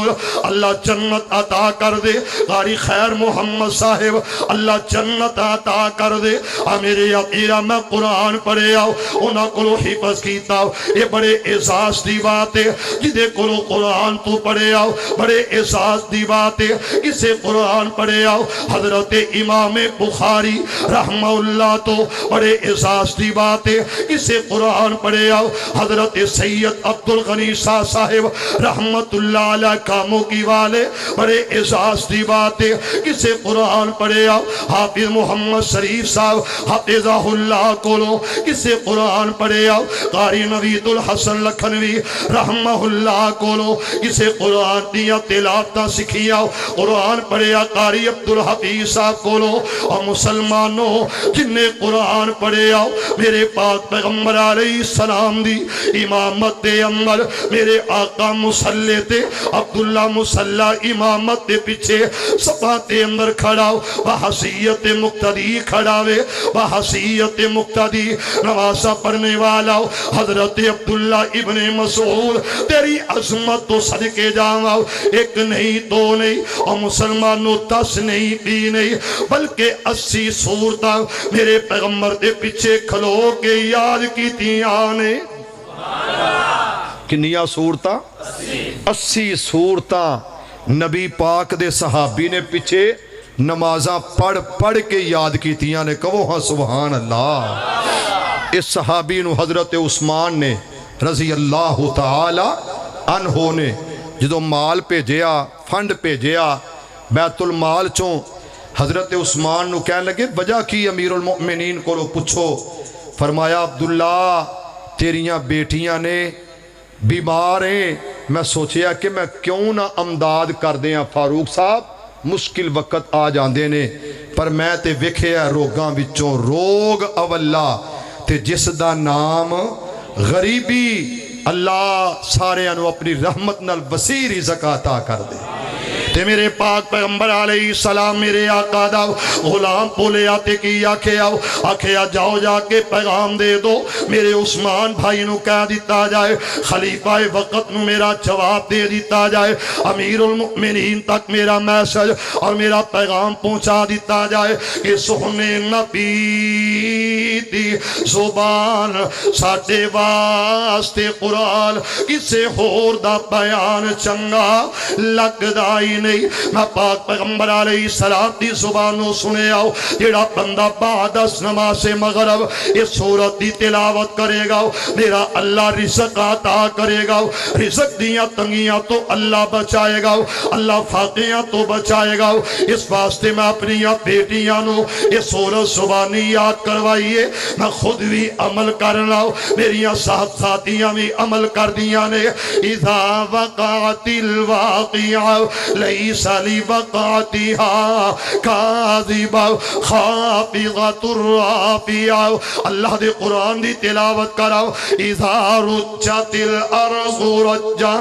اللہ جنت عطا کر دے، قاری خیر محمد صاحب اللہ جنت عطا کر دے۔ میرے عقیرہ میں قرآن پڑھے آؤ، انہاں کو حفظ کیتا، یہ بڑے اعزاز دی بات ہے۔ جدے کو قرآن تو پڑھے آؤ بڑے اعزاز دی بات ہے۔ کسے قرآن پڑھے آؤ حضرت امام بخاری رحمہ اللہ تو بڑے اعزاز دی بات ہے۔ کسے قرآن پڑھے آؤ حضرت سید عبدالغنی شاہ صاحب رحمت اللہ علیہ کاموں کی والے بڑے اعزاز دی بات ہے۔ کسے قرآن پڑھے آؤ حافظ محمد شریف صاحب حافظہ اللہ کولو، کسے قرآن پڑھے آؤ قاری نوید الحسن لکھنوی رحمہ اللہ کولو، کسے قرآن دیا تلاوتاں سکھی آؤ قرآن پڑھے آؤ قاری عبدالحفیظ صاحب کولو۔ اور مسلمانوں جن نے قرآن پڑھے آؤ میرے پاک پیغمبر علیہ السلام دی امامت دے اندر میرے آقا مصلی تے عبداللہ مصلی امامت دے پیچھے صفحہ تے اندر کھڑاو بحثیت مقتدی کھڑاوے، بحثیت مقتدی نمازہ پڑھنے والا حضرت عبداللہ ابن مسعود تیری عظمت تو صدقے جاؤ، ایک نہیں دو نہیں اور مسلمانوں 10 نہیں 20 نہیں بلکہ 80 صورتاں میرے پیغمبر دے پیچھے کھلو کے یاد کی تیاں نے۔ کنیا صورتاں 80 صورتاں نبی پاک دے صحابی نے پیچھے نمازاں پڑھ پڑھ کے یاد کیتیاں نے، کہو ہاں سبحان اللہ۔ اس صحابی نو حضرت عثمان نے رضی اللہ تعالی عنہ نے جدو مال بھیجیا، فنڈ بھیجیا بیت المال چوں، حضرت عثمان نو کہنے لگے وجہ کی امیر المؤمنین کو پوچھو؟ فرمایا عبداللہ تیریاں بیٹیاں نے بیمار ہیں، میں سوچیا کہ میں کیوں نہ امداد کر دیاں، فاروق صاحب مشکل وقت آ جاندے نے، پر میں تے ویکھیا روگاں وچوں روگ اولا تے جس دا نام غریبی، اللہ سارے انو اپنی رحمت نال وسیع رزق عطا کر دے۔ تے میرے پاک پیغمبر علیہ السلام میرے آقا دا غلام بولے آتے کی آکھیا جاؤ جا کے پیغام دے دو، میرے عثمان بھائی نو کہہ دیتا جائے، خلیفہ وقت نو میرا جواب دے دیتا جائے، امیر المؤمنین تک میرا میسج اور میرا پیغام پہنچا دیتا جائے کہ سونے نبی دی زبان ساڈے واسطے قرآن کسے ہور دا بیان چنگا لگدا ہی نہیں۔ میں پاک پیغمبر علیہ السلام دی زبانوں سنے آؤ، جیڑا بندہ بعد از نماز مغرب اس سورت دی تلاوت کرے گا میرا اللہ رزق عطا کرے گا، رزق دیاں تنگیاں تو اللہ بچائے گا، اللہ فاقیاں تو بچائے گا۔ اس واسطے میں اپنی بیٹیاں نو یہ سورت زبانی یاد کروائیے، میں خود بھی عمل کرنا ہوں، میری صاحب ساتھیاں بھی عمل کر دیاں نے۔ اذا وقعت الواقعہ لیس لوقعتها کاذبہ خافضۃ رافعہ، اللہ دے قرآن دی تلاوت کراؤ۔ اذا رجت الارض رجا،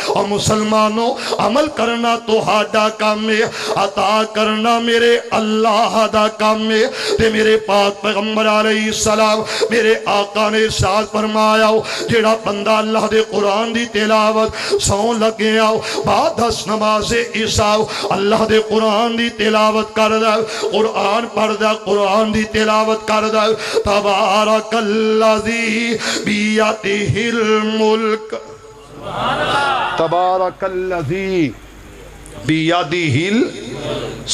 اور مسلمانوں عمل کرنا تو ہاڈا کام ہے، عطا کرنا میرے اللہ دا کام ہے۔ تے میرے پاک پیغمبر علیہ السلام میرے آقا نے ارشاد فرمایا جیڑا بندہ اللہ دے قرآن دی تلاوت سو لگے آؤ بعد اس نماز عشاء اللہ دے قرآن دی تلاوت کر دا، قرآن پڑھ دا، قرآن دی تلاوت کر دا، تبارک الذی بیدہ الملک، تبارک الذی بیدہ،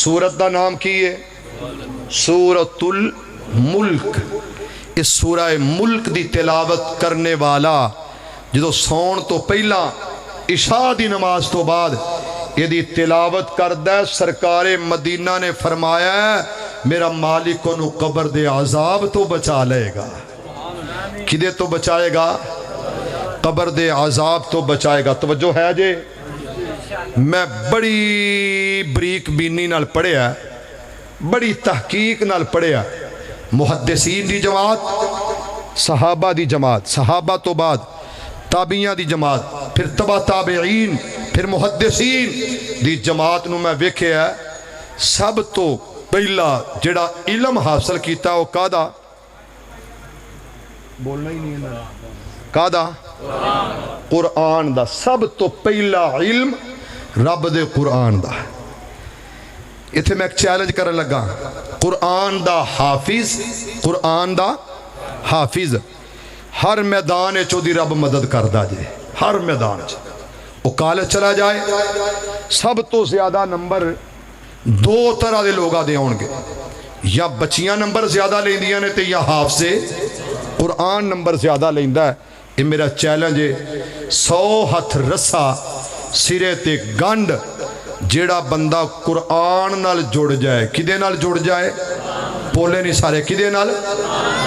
سورت دا نام کی ہے سورت الملک۔ اس سورہ ملک دی تلاوت کرنے والا جدو سون تو پہلا عشاء دی نماز تو بعد یہ دی تلاوت کردہ، سرکار مدینہ نے فرمایا ہے میرا مالک انہوں قبر دے عذاب تو بچا لے گا۔ کدے تو بچائے گا؟ قبر دے عذاب تو بچائے گا۔ توجہ ہے جے، میں بڑی بریک بینی نال پڑھیا، بڑی تحقیق نال پڑھیا، محدثین دی جماعت، صحابہ دی جماعت، صحابہ تو بعد تابعیاں دی جماعت، پھر تبع تابعین، پھر محدثین دی جماعت نو میں ویکھیا سب تو پہلا جڑا علم حاصل کیتا وہ کادا؟ بولنا ہی نہیں ہے، کادا؟ قرآن دا۔ سب تو پہلا علم رب دے قرآن دا۔ اتھے میں ایک چیلنج کرنے لگا، قرآن دا حافظ، قرآن دا حافظ ہر میدان چو دی رب مدد کردہ جائے، ہر میدان چو وہ کالج چلا جائے، سب تو زیادہ نمبر دو طرح دے لوگا دے ہونگے، یا بچیاں نمبر زیادہ لیں دیا نے تے یا حافظ قرآن نمبر زیادہ لیں دا ہے۔ یہ میرا چیلنج ہے، 100 ہتھ رسا سرے تے گنڈ جیڑا بندہ قرآن نال جڑ جائے، کدے نال جڑ جائے؟ بولے نہیں سارے، کدے نال؟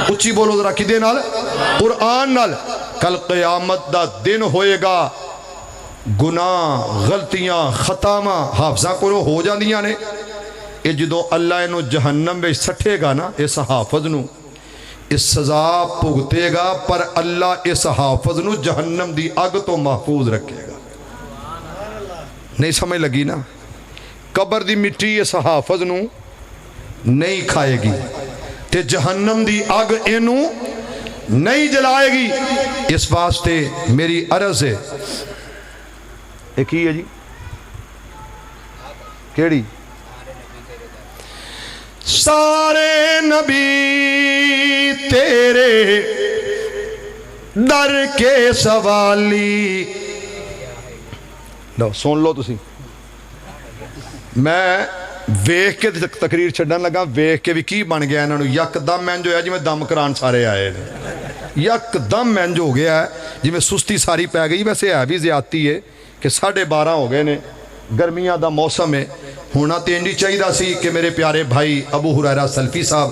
اچھی بولو ذرا، کدے نال؟ قرآن نال۔ کل قیامت دا دن ہوئے گا، گناہ غلطیاں خطامہ حافظہ کو ہو جاندیاں نے، یہ جدو اللہ انہوں جہنم میں سٹھے گا نا اس حافظ نو، اس سزا پگتے گا، پر اللہ اس حافظ نو جہنم دی اگ تو محفوظ رکھے گا۔ نہیں سمجھ لگی نا؟ قبر دی مٹی اس حافظ نو نہیں کھائے گی، تے جہنم دی اگ اینو نہیں جلائے گی۔ اس واسطے میری عرض ہے، ایک ہی ہے جی، کیڑی؟ سارے نبی تیرے در کے سوالی، لو سن لو تسی، میں ਵੇਖ ਕੇ ਤਕਰੀਰ ਛੱਡਣ ਲੱਗਾ, ਵੇਖ ਕੇ ਵੀ ਕੀ ਬਣ ਗਿਆ ਇਹਨਾਂ ਨੂੰ, ਯਕਦਮ ਇੰਜ ਹੋਇਆ ਜਿਵੇਂ ਦਮ ਕਰਾਉਣ ਸਾਰੇ ਆਏ ਨੇ, ਯਕਦਮ ਇੰਜ ਹੋ ਗਿਆ ਜਿਵੇਂ ਸੁਸਤੀ ਸਾਰੀ ਪੈ ਗਈ। ਵੈਸੇ ਹੈ ਵੀ ਜ਼ਿਆਦਤੀ ਹੈ ਕਿ 12:30 ਹੋ ਗਏ ਨੇ, ਗਰਮੀਆਂ ਦਾ ਮੌਸਮ ਹੈ, ਹੋਣਾ ਤੇ ਇੰਜ ਚਾਹੀਦਾ ਸੀ ਕਿ ਮੇਰੇ ਪਿਆਰੇ ਭਾਈ ਅਬੂ ਹੁਰੈਰਾ ਸਲਫੀ ਸਾਹਿਬ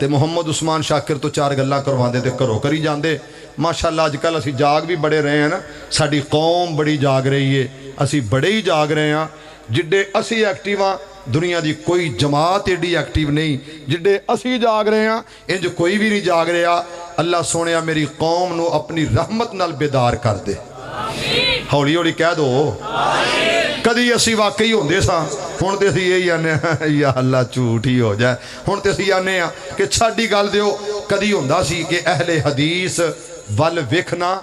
ਤੇ ਮੁਹੰਮਦ ਉਸਮਾਨ ਸ਼ਾਕਿਰ ਤੋਂ 4 ਗੱਲਾਂ ਕਰਵਾਉਂਦੇ ਤੇ ਘਰੋਂ ਕਰੀ ਜਾਂਦੇ। ਮਾਸ਼ਾਅੱਲਾ ਅੱਜ ਕੱਲ੍ਹ ਅਸੀਂ ਜਾਗ ਵੀ ਬੜੇ ਰਹੇ ਹਾਂ ਨਾ, ਸਾਡੀ ਕੌਮ ਬੜੀ ਜਾਗ ਰਹੀ ਹੈ, ਅਸੀਂ ਬੜੇ ਹੀ ਜਾਗ ਰਹੇ ਹਾਂ। ਜਿੱਡੇ ਅਸੀਂ ਐਕਟਿਵ ਹਾਂ ਦੁਨੀਆ ਦੀ ਕੋਈ ਜਮਾਤ ਏਡੀ ਐਕਟਿਵ ਨਹੀਂ ਜਿੱਡੇ ਅਸੀਂ ਜਾਗ ਰਹੇ ਹਾਂ, ਇੰਜ ਕੋਈ ਵੀ ਨਹੀਂ ਜਾਗ ਰਿਹਾ। ਅੱਲਾ ਸੋਹਣਿਆ ਮੇਰੀ ਕੌਮ ਨੂੰ ਆਪਣੀ ਰਹਿਮਤ ਨਾਲ ਬੇਦਾਰ ਕਰ ਦੇ। ਹੌਲੀ ਹੌਲੀ ਕਹਿ ਦੋ ਕਦੀ ਅਸੀਂ ਵਾਕਈ ਹੁੰਦੇ ਸਾਂ, ਹੁਣ ਤੇ ਅਸੀਂ ਇਹੀ ਆਨੇ ਯਾ ਅੱਲਾ ਝੂਠ ਹੀ ਹੋ ਜਾਏ। ਹੁਣ ਤੇ ਅਸੀਂ ਆਨੇ ਆ ਕਿ ਸਾਡੀ ਗੱਲ ਦਿਓ। ਕਦੀ ਹੁੰਦਾ ਸੀ ਕਿ ਅਹਲੇ ਹਦੀਸ ਵੱਲ ਵੇਖਣਾ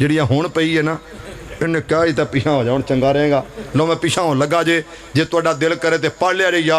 ਜਿਹੜੀਆਂ ਹੁਣ ਪਈ ਹੈ ਨਾ। ਇਹਨੇ ਕਿਹਾ ਹੀ ਤਾਂ ਪਿਛਾਂ ਹੋ ਜਾ, ਹੁਣ ਚੰਗਾ ਰਹੇਗਾ। ਲੋ ਮੈਂ ਪਿਛਾਂ ਹੋਣ ਲੱਗਾ ਜੇ ਤੁਹਾਡਾ ਦਿਲ ਕਰੇ ਤੇ ਪੜ੍ਹ ਲਿਆ ਜੇ ਯਾ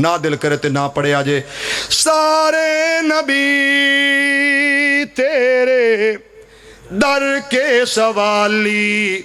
ਨਾ ਦਿਲ ਕਰੇ ਤੇ ਨਾ ਪੜਿਆ ਜੇ। ਸਾਰੇ ਨਬੀ ਤੇਰੇ ਦਰ ਕੇ ਸਵਾਲੀ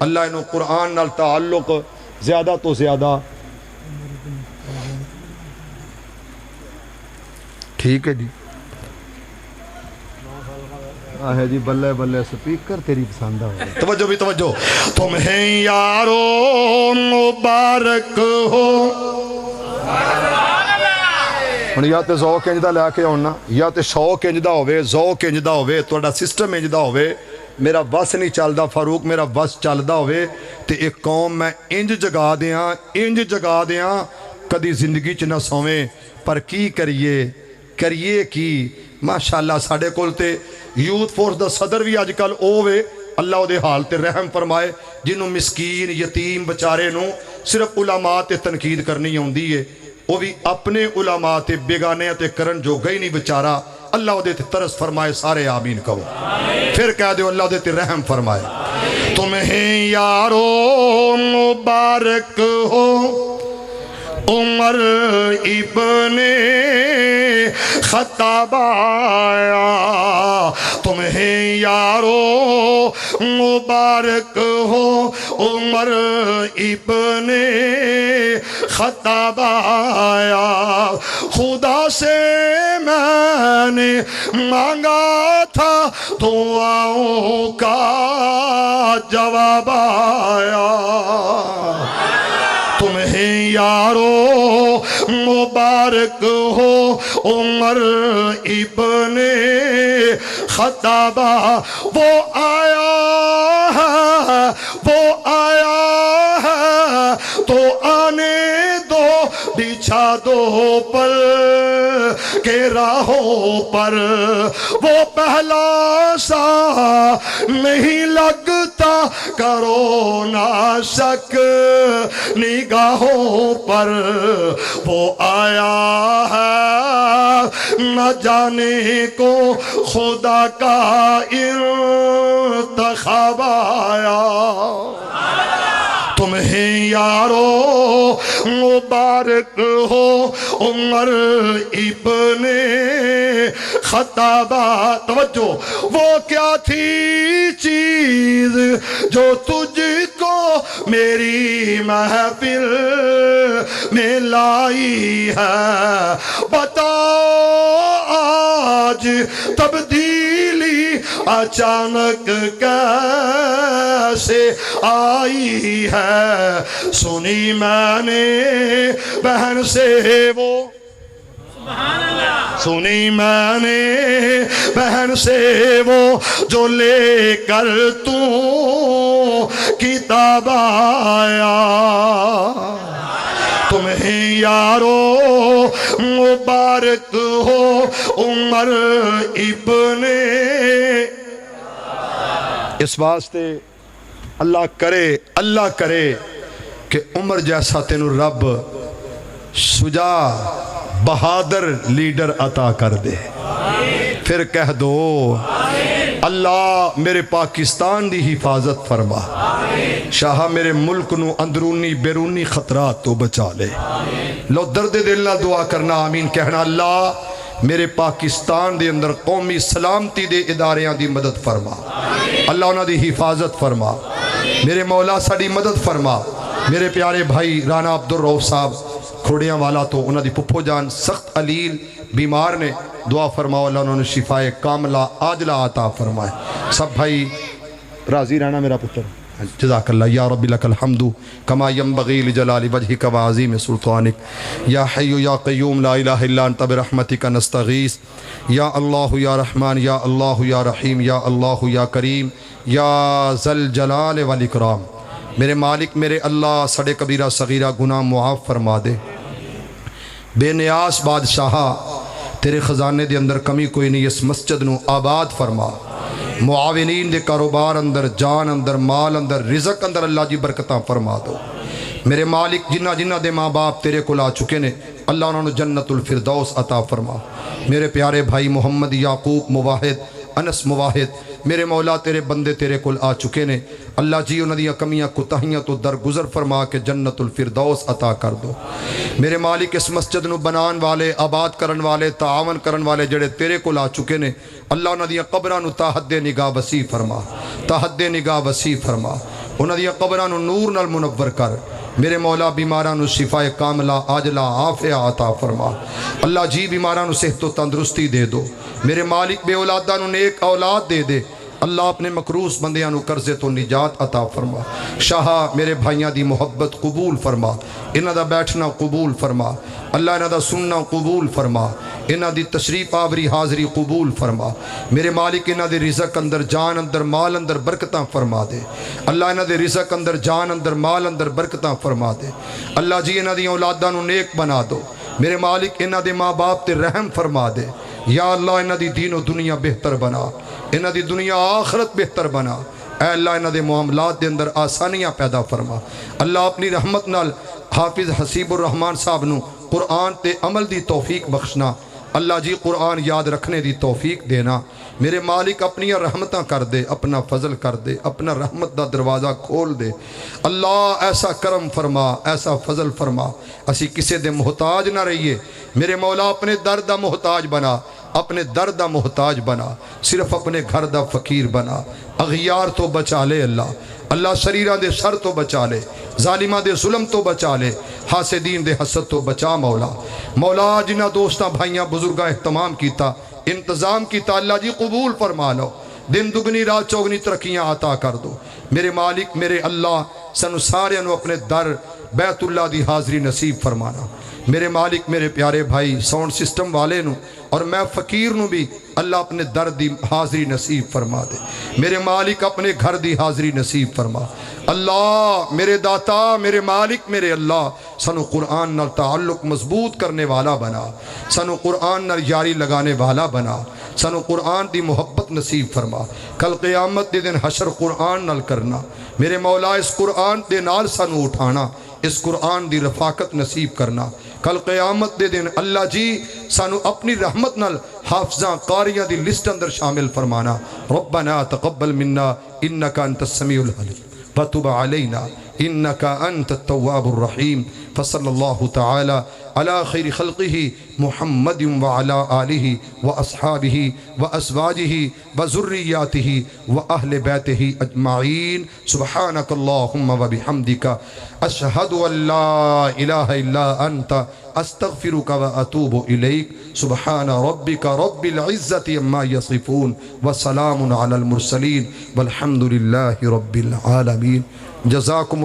اللہ انہوں قرآن نال تعلق زیادہ تو زیادہ ٹھیک ہے جی ہے جی بلے بلے سپیکر تیری پسند ہے توجہ بھی توجہ تمہیں یارو مبارک ہو یا تے ذوق انجدہ لے کے ہونا یا تے شوق انجدہ ہوئے ذوق انجدہ ہوئے توڑا سسٹم انجدہ ہوئے میرا بس نہیں چل دا فاروق میرا بس چل دا ہوئے تے ایک قوم میں انج جگا دیاں کدی زندگی چ نہ سویں پر کی کریے کی ماشاءاللہ ساڑھے کول تے یوتھ فورس دا صدر بھی آج کل اوے اللہ دے حال تے رحم فرمائے جنہوں مسکین یتیم بچارے نوں صرف علماء تے تنقید کرنی ہوندی ہے وہ بھی اپنے علماء تے بیگانے تے کرن جو گئی نہیں بچارہ اللہ دے تے ترس فرمائے سارے آمین کہو پھر کہہ دے اللہ دے تے رحم فرمائے تمہیں یارو مبارک ہو عمر ابن خطاب آیا تمہیں یارو مبارک ہو عمر ابن خطاب آیا خدا سے میں نے مانگا تھا دعاؤں کا جواب آیا تمہیں یارو مبارک ہو عمر ابن خطاب وہ آیا ہے تو آنے دو بچھا دو پر کے راہوں پر وہ پہلا سا نہیں لگتا کرو نہ شک نگاہوں پر وہ آیا ہے نہ جانے کو خدا کا انتخاب آیا تمہیں یارو مبارک ہو عمر ابن خطاب توجہ وہ کیا تھی چیز جو تجھ کو میری محفل میں لائی ہے بتاؤ آج تبدیلی اچانک کیسے آئی ہے سنی میں نے بہن سے وہ سنی میں نے بہن سے وہ جو لے کر تو کتاب آیا تمہیں یارو مبارک ہو عمر ابن اس واسطے اللہ کرے کہ عمر جیسا تینوں رب شجاع بہادر لیڈر عطا کر دے پھر کہہ دو اللہ میرے پاکستان دی حفاظت فرما شاہ میرے ملک نو اندرونی بیرونی خطرات تو بچا لے لو درد دل نہ دعا کرنا آمین کہنا اللہ میرے پاکستان دے اندر قومی سلامتی دے اداریاں دی مدد فرما اللہ انہاں دی حفاظت فرما میرے مولا ساڑی مدد فرما میرے پیارے بھائی رانا عبدالرؤف صاحب کھوڑیاں والا تو انہاں دی پپو جان سخت علیل بیمار نے دعا فرماؤ اللہ انہوں نے شفائے کاملہ عاجلہ عطا فرمائے سب بھائی راضی رہنا میرا پتر جزاک اللہ یا رب لک الحمد کما ینبغی لجلال وجہک وعظیم سلطانک یا حی یا قیوم لا الہ الا انت برحمتک نستغیث یا اللہ یا رحمان یا اللہ یا رحیم یا اللہ یا کریم یا ذل جلال والاکرام میرے مالک میرے اللہ سڑے کبیرہ صغیرہ گناہ معاف فرما دے بے نیاز بادشاہا تیرے خزانے دے اندر کمی کوئی نہیں اس مسجد نو آباد فرما معاونین دے کاروبار اندر جان اندر مال اندر رزق اندر اللہ جی برکتاں فرما دو میرے مالک جنہ جنہ دے ماں باپ تیرے کول آ چکے نے اللہ انہوں نے جنت الفردوس عطا فرما میرے پیارے بھائی محمد یعقوب مواحد انس مواحد میرے مولا تیرے بندے تیرے کول آ چکے نے اللہ جی انہوں نے کمیاں کوتاہیاں تو درگزر فرما کے جنت الفردوس عطا کر دو میرے مالک اس مسجد نو بنان والے آباد کرن والے تعاون کرن والے جڑے تیرے کول آ چکے نے اللہ انہوں نے قبران تا حد نگاہ وسیع فرما تا حد نگاہ وسیع فرما انہاں دیاں قبراں نو نور نال منور کر میرے مولا بیماراں نو شفا کاملہ عاجلہ عافیہ عطا فرما اللہ جی بیماراں نو صحت و تندرستی دے دو میرے مالک بے اولاداں نو نیک اولاد دے دے اللہ اپنے مقروض بندیاں نو قرضے تو نجات عطا فرما شاہ میرے بھائیاں دی محبت قبول فرما انہاں دا بیٹھنا قبول فرما اللہ انہاں دا سننا قبول فرما انہاں دی تشریف آوری حاضری قبول فرما میرے مالک انہاں دے رزق اندر جان اندر مال اندر برکتاں فرما دے اللہ انہاں دے رزق اندر جان اندر مال اندر برکتاں فرما دے اللہ جی انہاں دی اولاداں نو نیک بنا دو میرے مالک انہاں دے ماں باپ تے رحم فرما دے یا اللہ انہاں دی دین و دنیا بہتر بنا انہاں دی دنیا آخرت بہتر بنا اے اللہ انہاں دے معاملات دے اندر آسانیاں پیدا فرما اللہ اپنی رحمت نال حافظ حسیب الرحمان صاحب نو قرآن تے عمل دی توفیق بخشنا اللہ جی قرآن یاد رکھنے دی توفیق دینا میرے مالک اپنی رحمتاں کر دے اپنا فضل کر دے اپنا رحمت دا دروازہ کھول دے اللہ ایسا کرم فرما ایسا فضل فرما اسی کسے دے محتاج نہ رہیے میرے مولا اپنے در دا محتاج بنا اپنے در دا محتاج بنا صرف اپنے گھر دا فقیر بنا اغیار تو بچا لے اللہ شریرہ دے سر تو بچا لے ظالمہ دے ظلم تو بچا لے حاسدین دے حسد تو بچا مولا جنہ دوستاں بھائیاں بزرگاں اہتمام کیتا انتظام کیتا اللہ جی قبول فرما لو دن دگنی رات چوگنی ترقیاں عطا کر دو میرے مالک میرے اللہ سنو سارے انو اپنے در بیت اللہ دی حاضری نصیب فرمانا میرے مالک میرے پیارے بھائی ساؤنڈ سسٹم والے نو اور میں فقیر نو بھی اللہ اپنے در دی حاضری نصیب فرما دے میرے مالک اپنے گھر دی حاضری نصیب فرما اللہ میرے داتا میرے مالک میرے اللہ سنو قرآن نال تعلق مضبوط کرنے والا بنا سنو قرآن نال یاری لگانے والا بنا سنو قرآن دی محبت نصیب فرما کل قیامت دے دن حشر قرآن نال کرنا میرے مولا اس قرآن دے نال سنو اٹھانا اس قرآن دی رفاقت نصیب کرنا کل قیامت دے دن اللہ جی سانو اپنی رحمت نال حافظاں قاریاں دی لسٹ اندر شامل فرمانا ربنا تقبل منا انکا انت السمیع العلیم وتب علینا انکا انت التواب الرحیم فصلی اللہ تعالی على خیر خلقه محمد وعلى آلہ واصحابہ وازواجہ وذریاتہ واہل بیتہ اجمعین سبحانک اللہم وبحمدک اشہد ان لا الہ الا انت استغفرک واتوب الیک سبحان ربک رب العزت عما یصفون وسلام علی المرسلین والحمد للہ رب العالمین جزاکم اللہ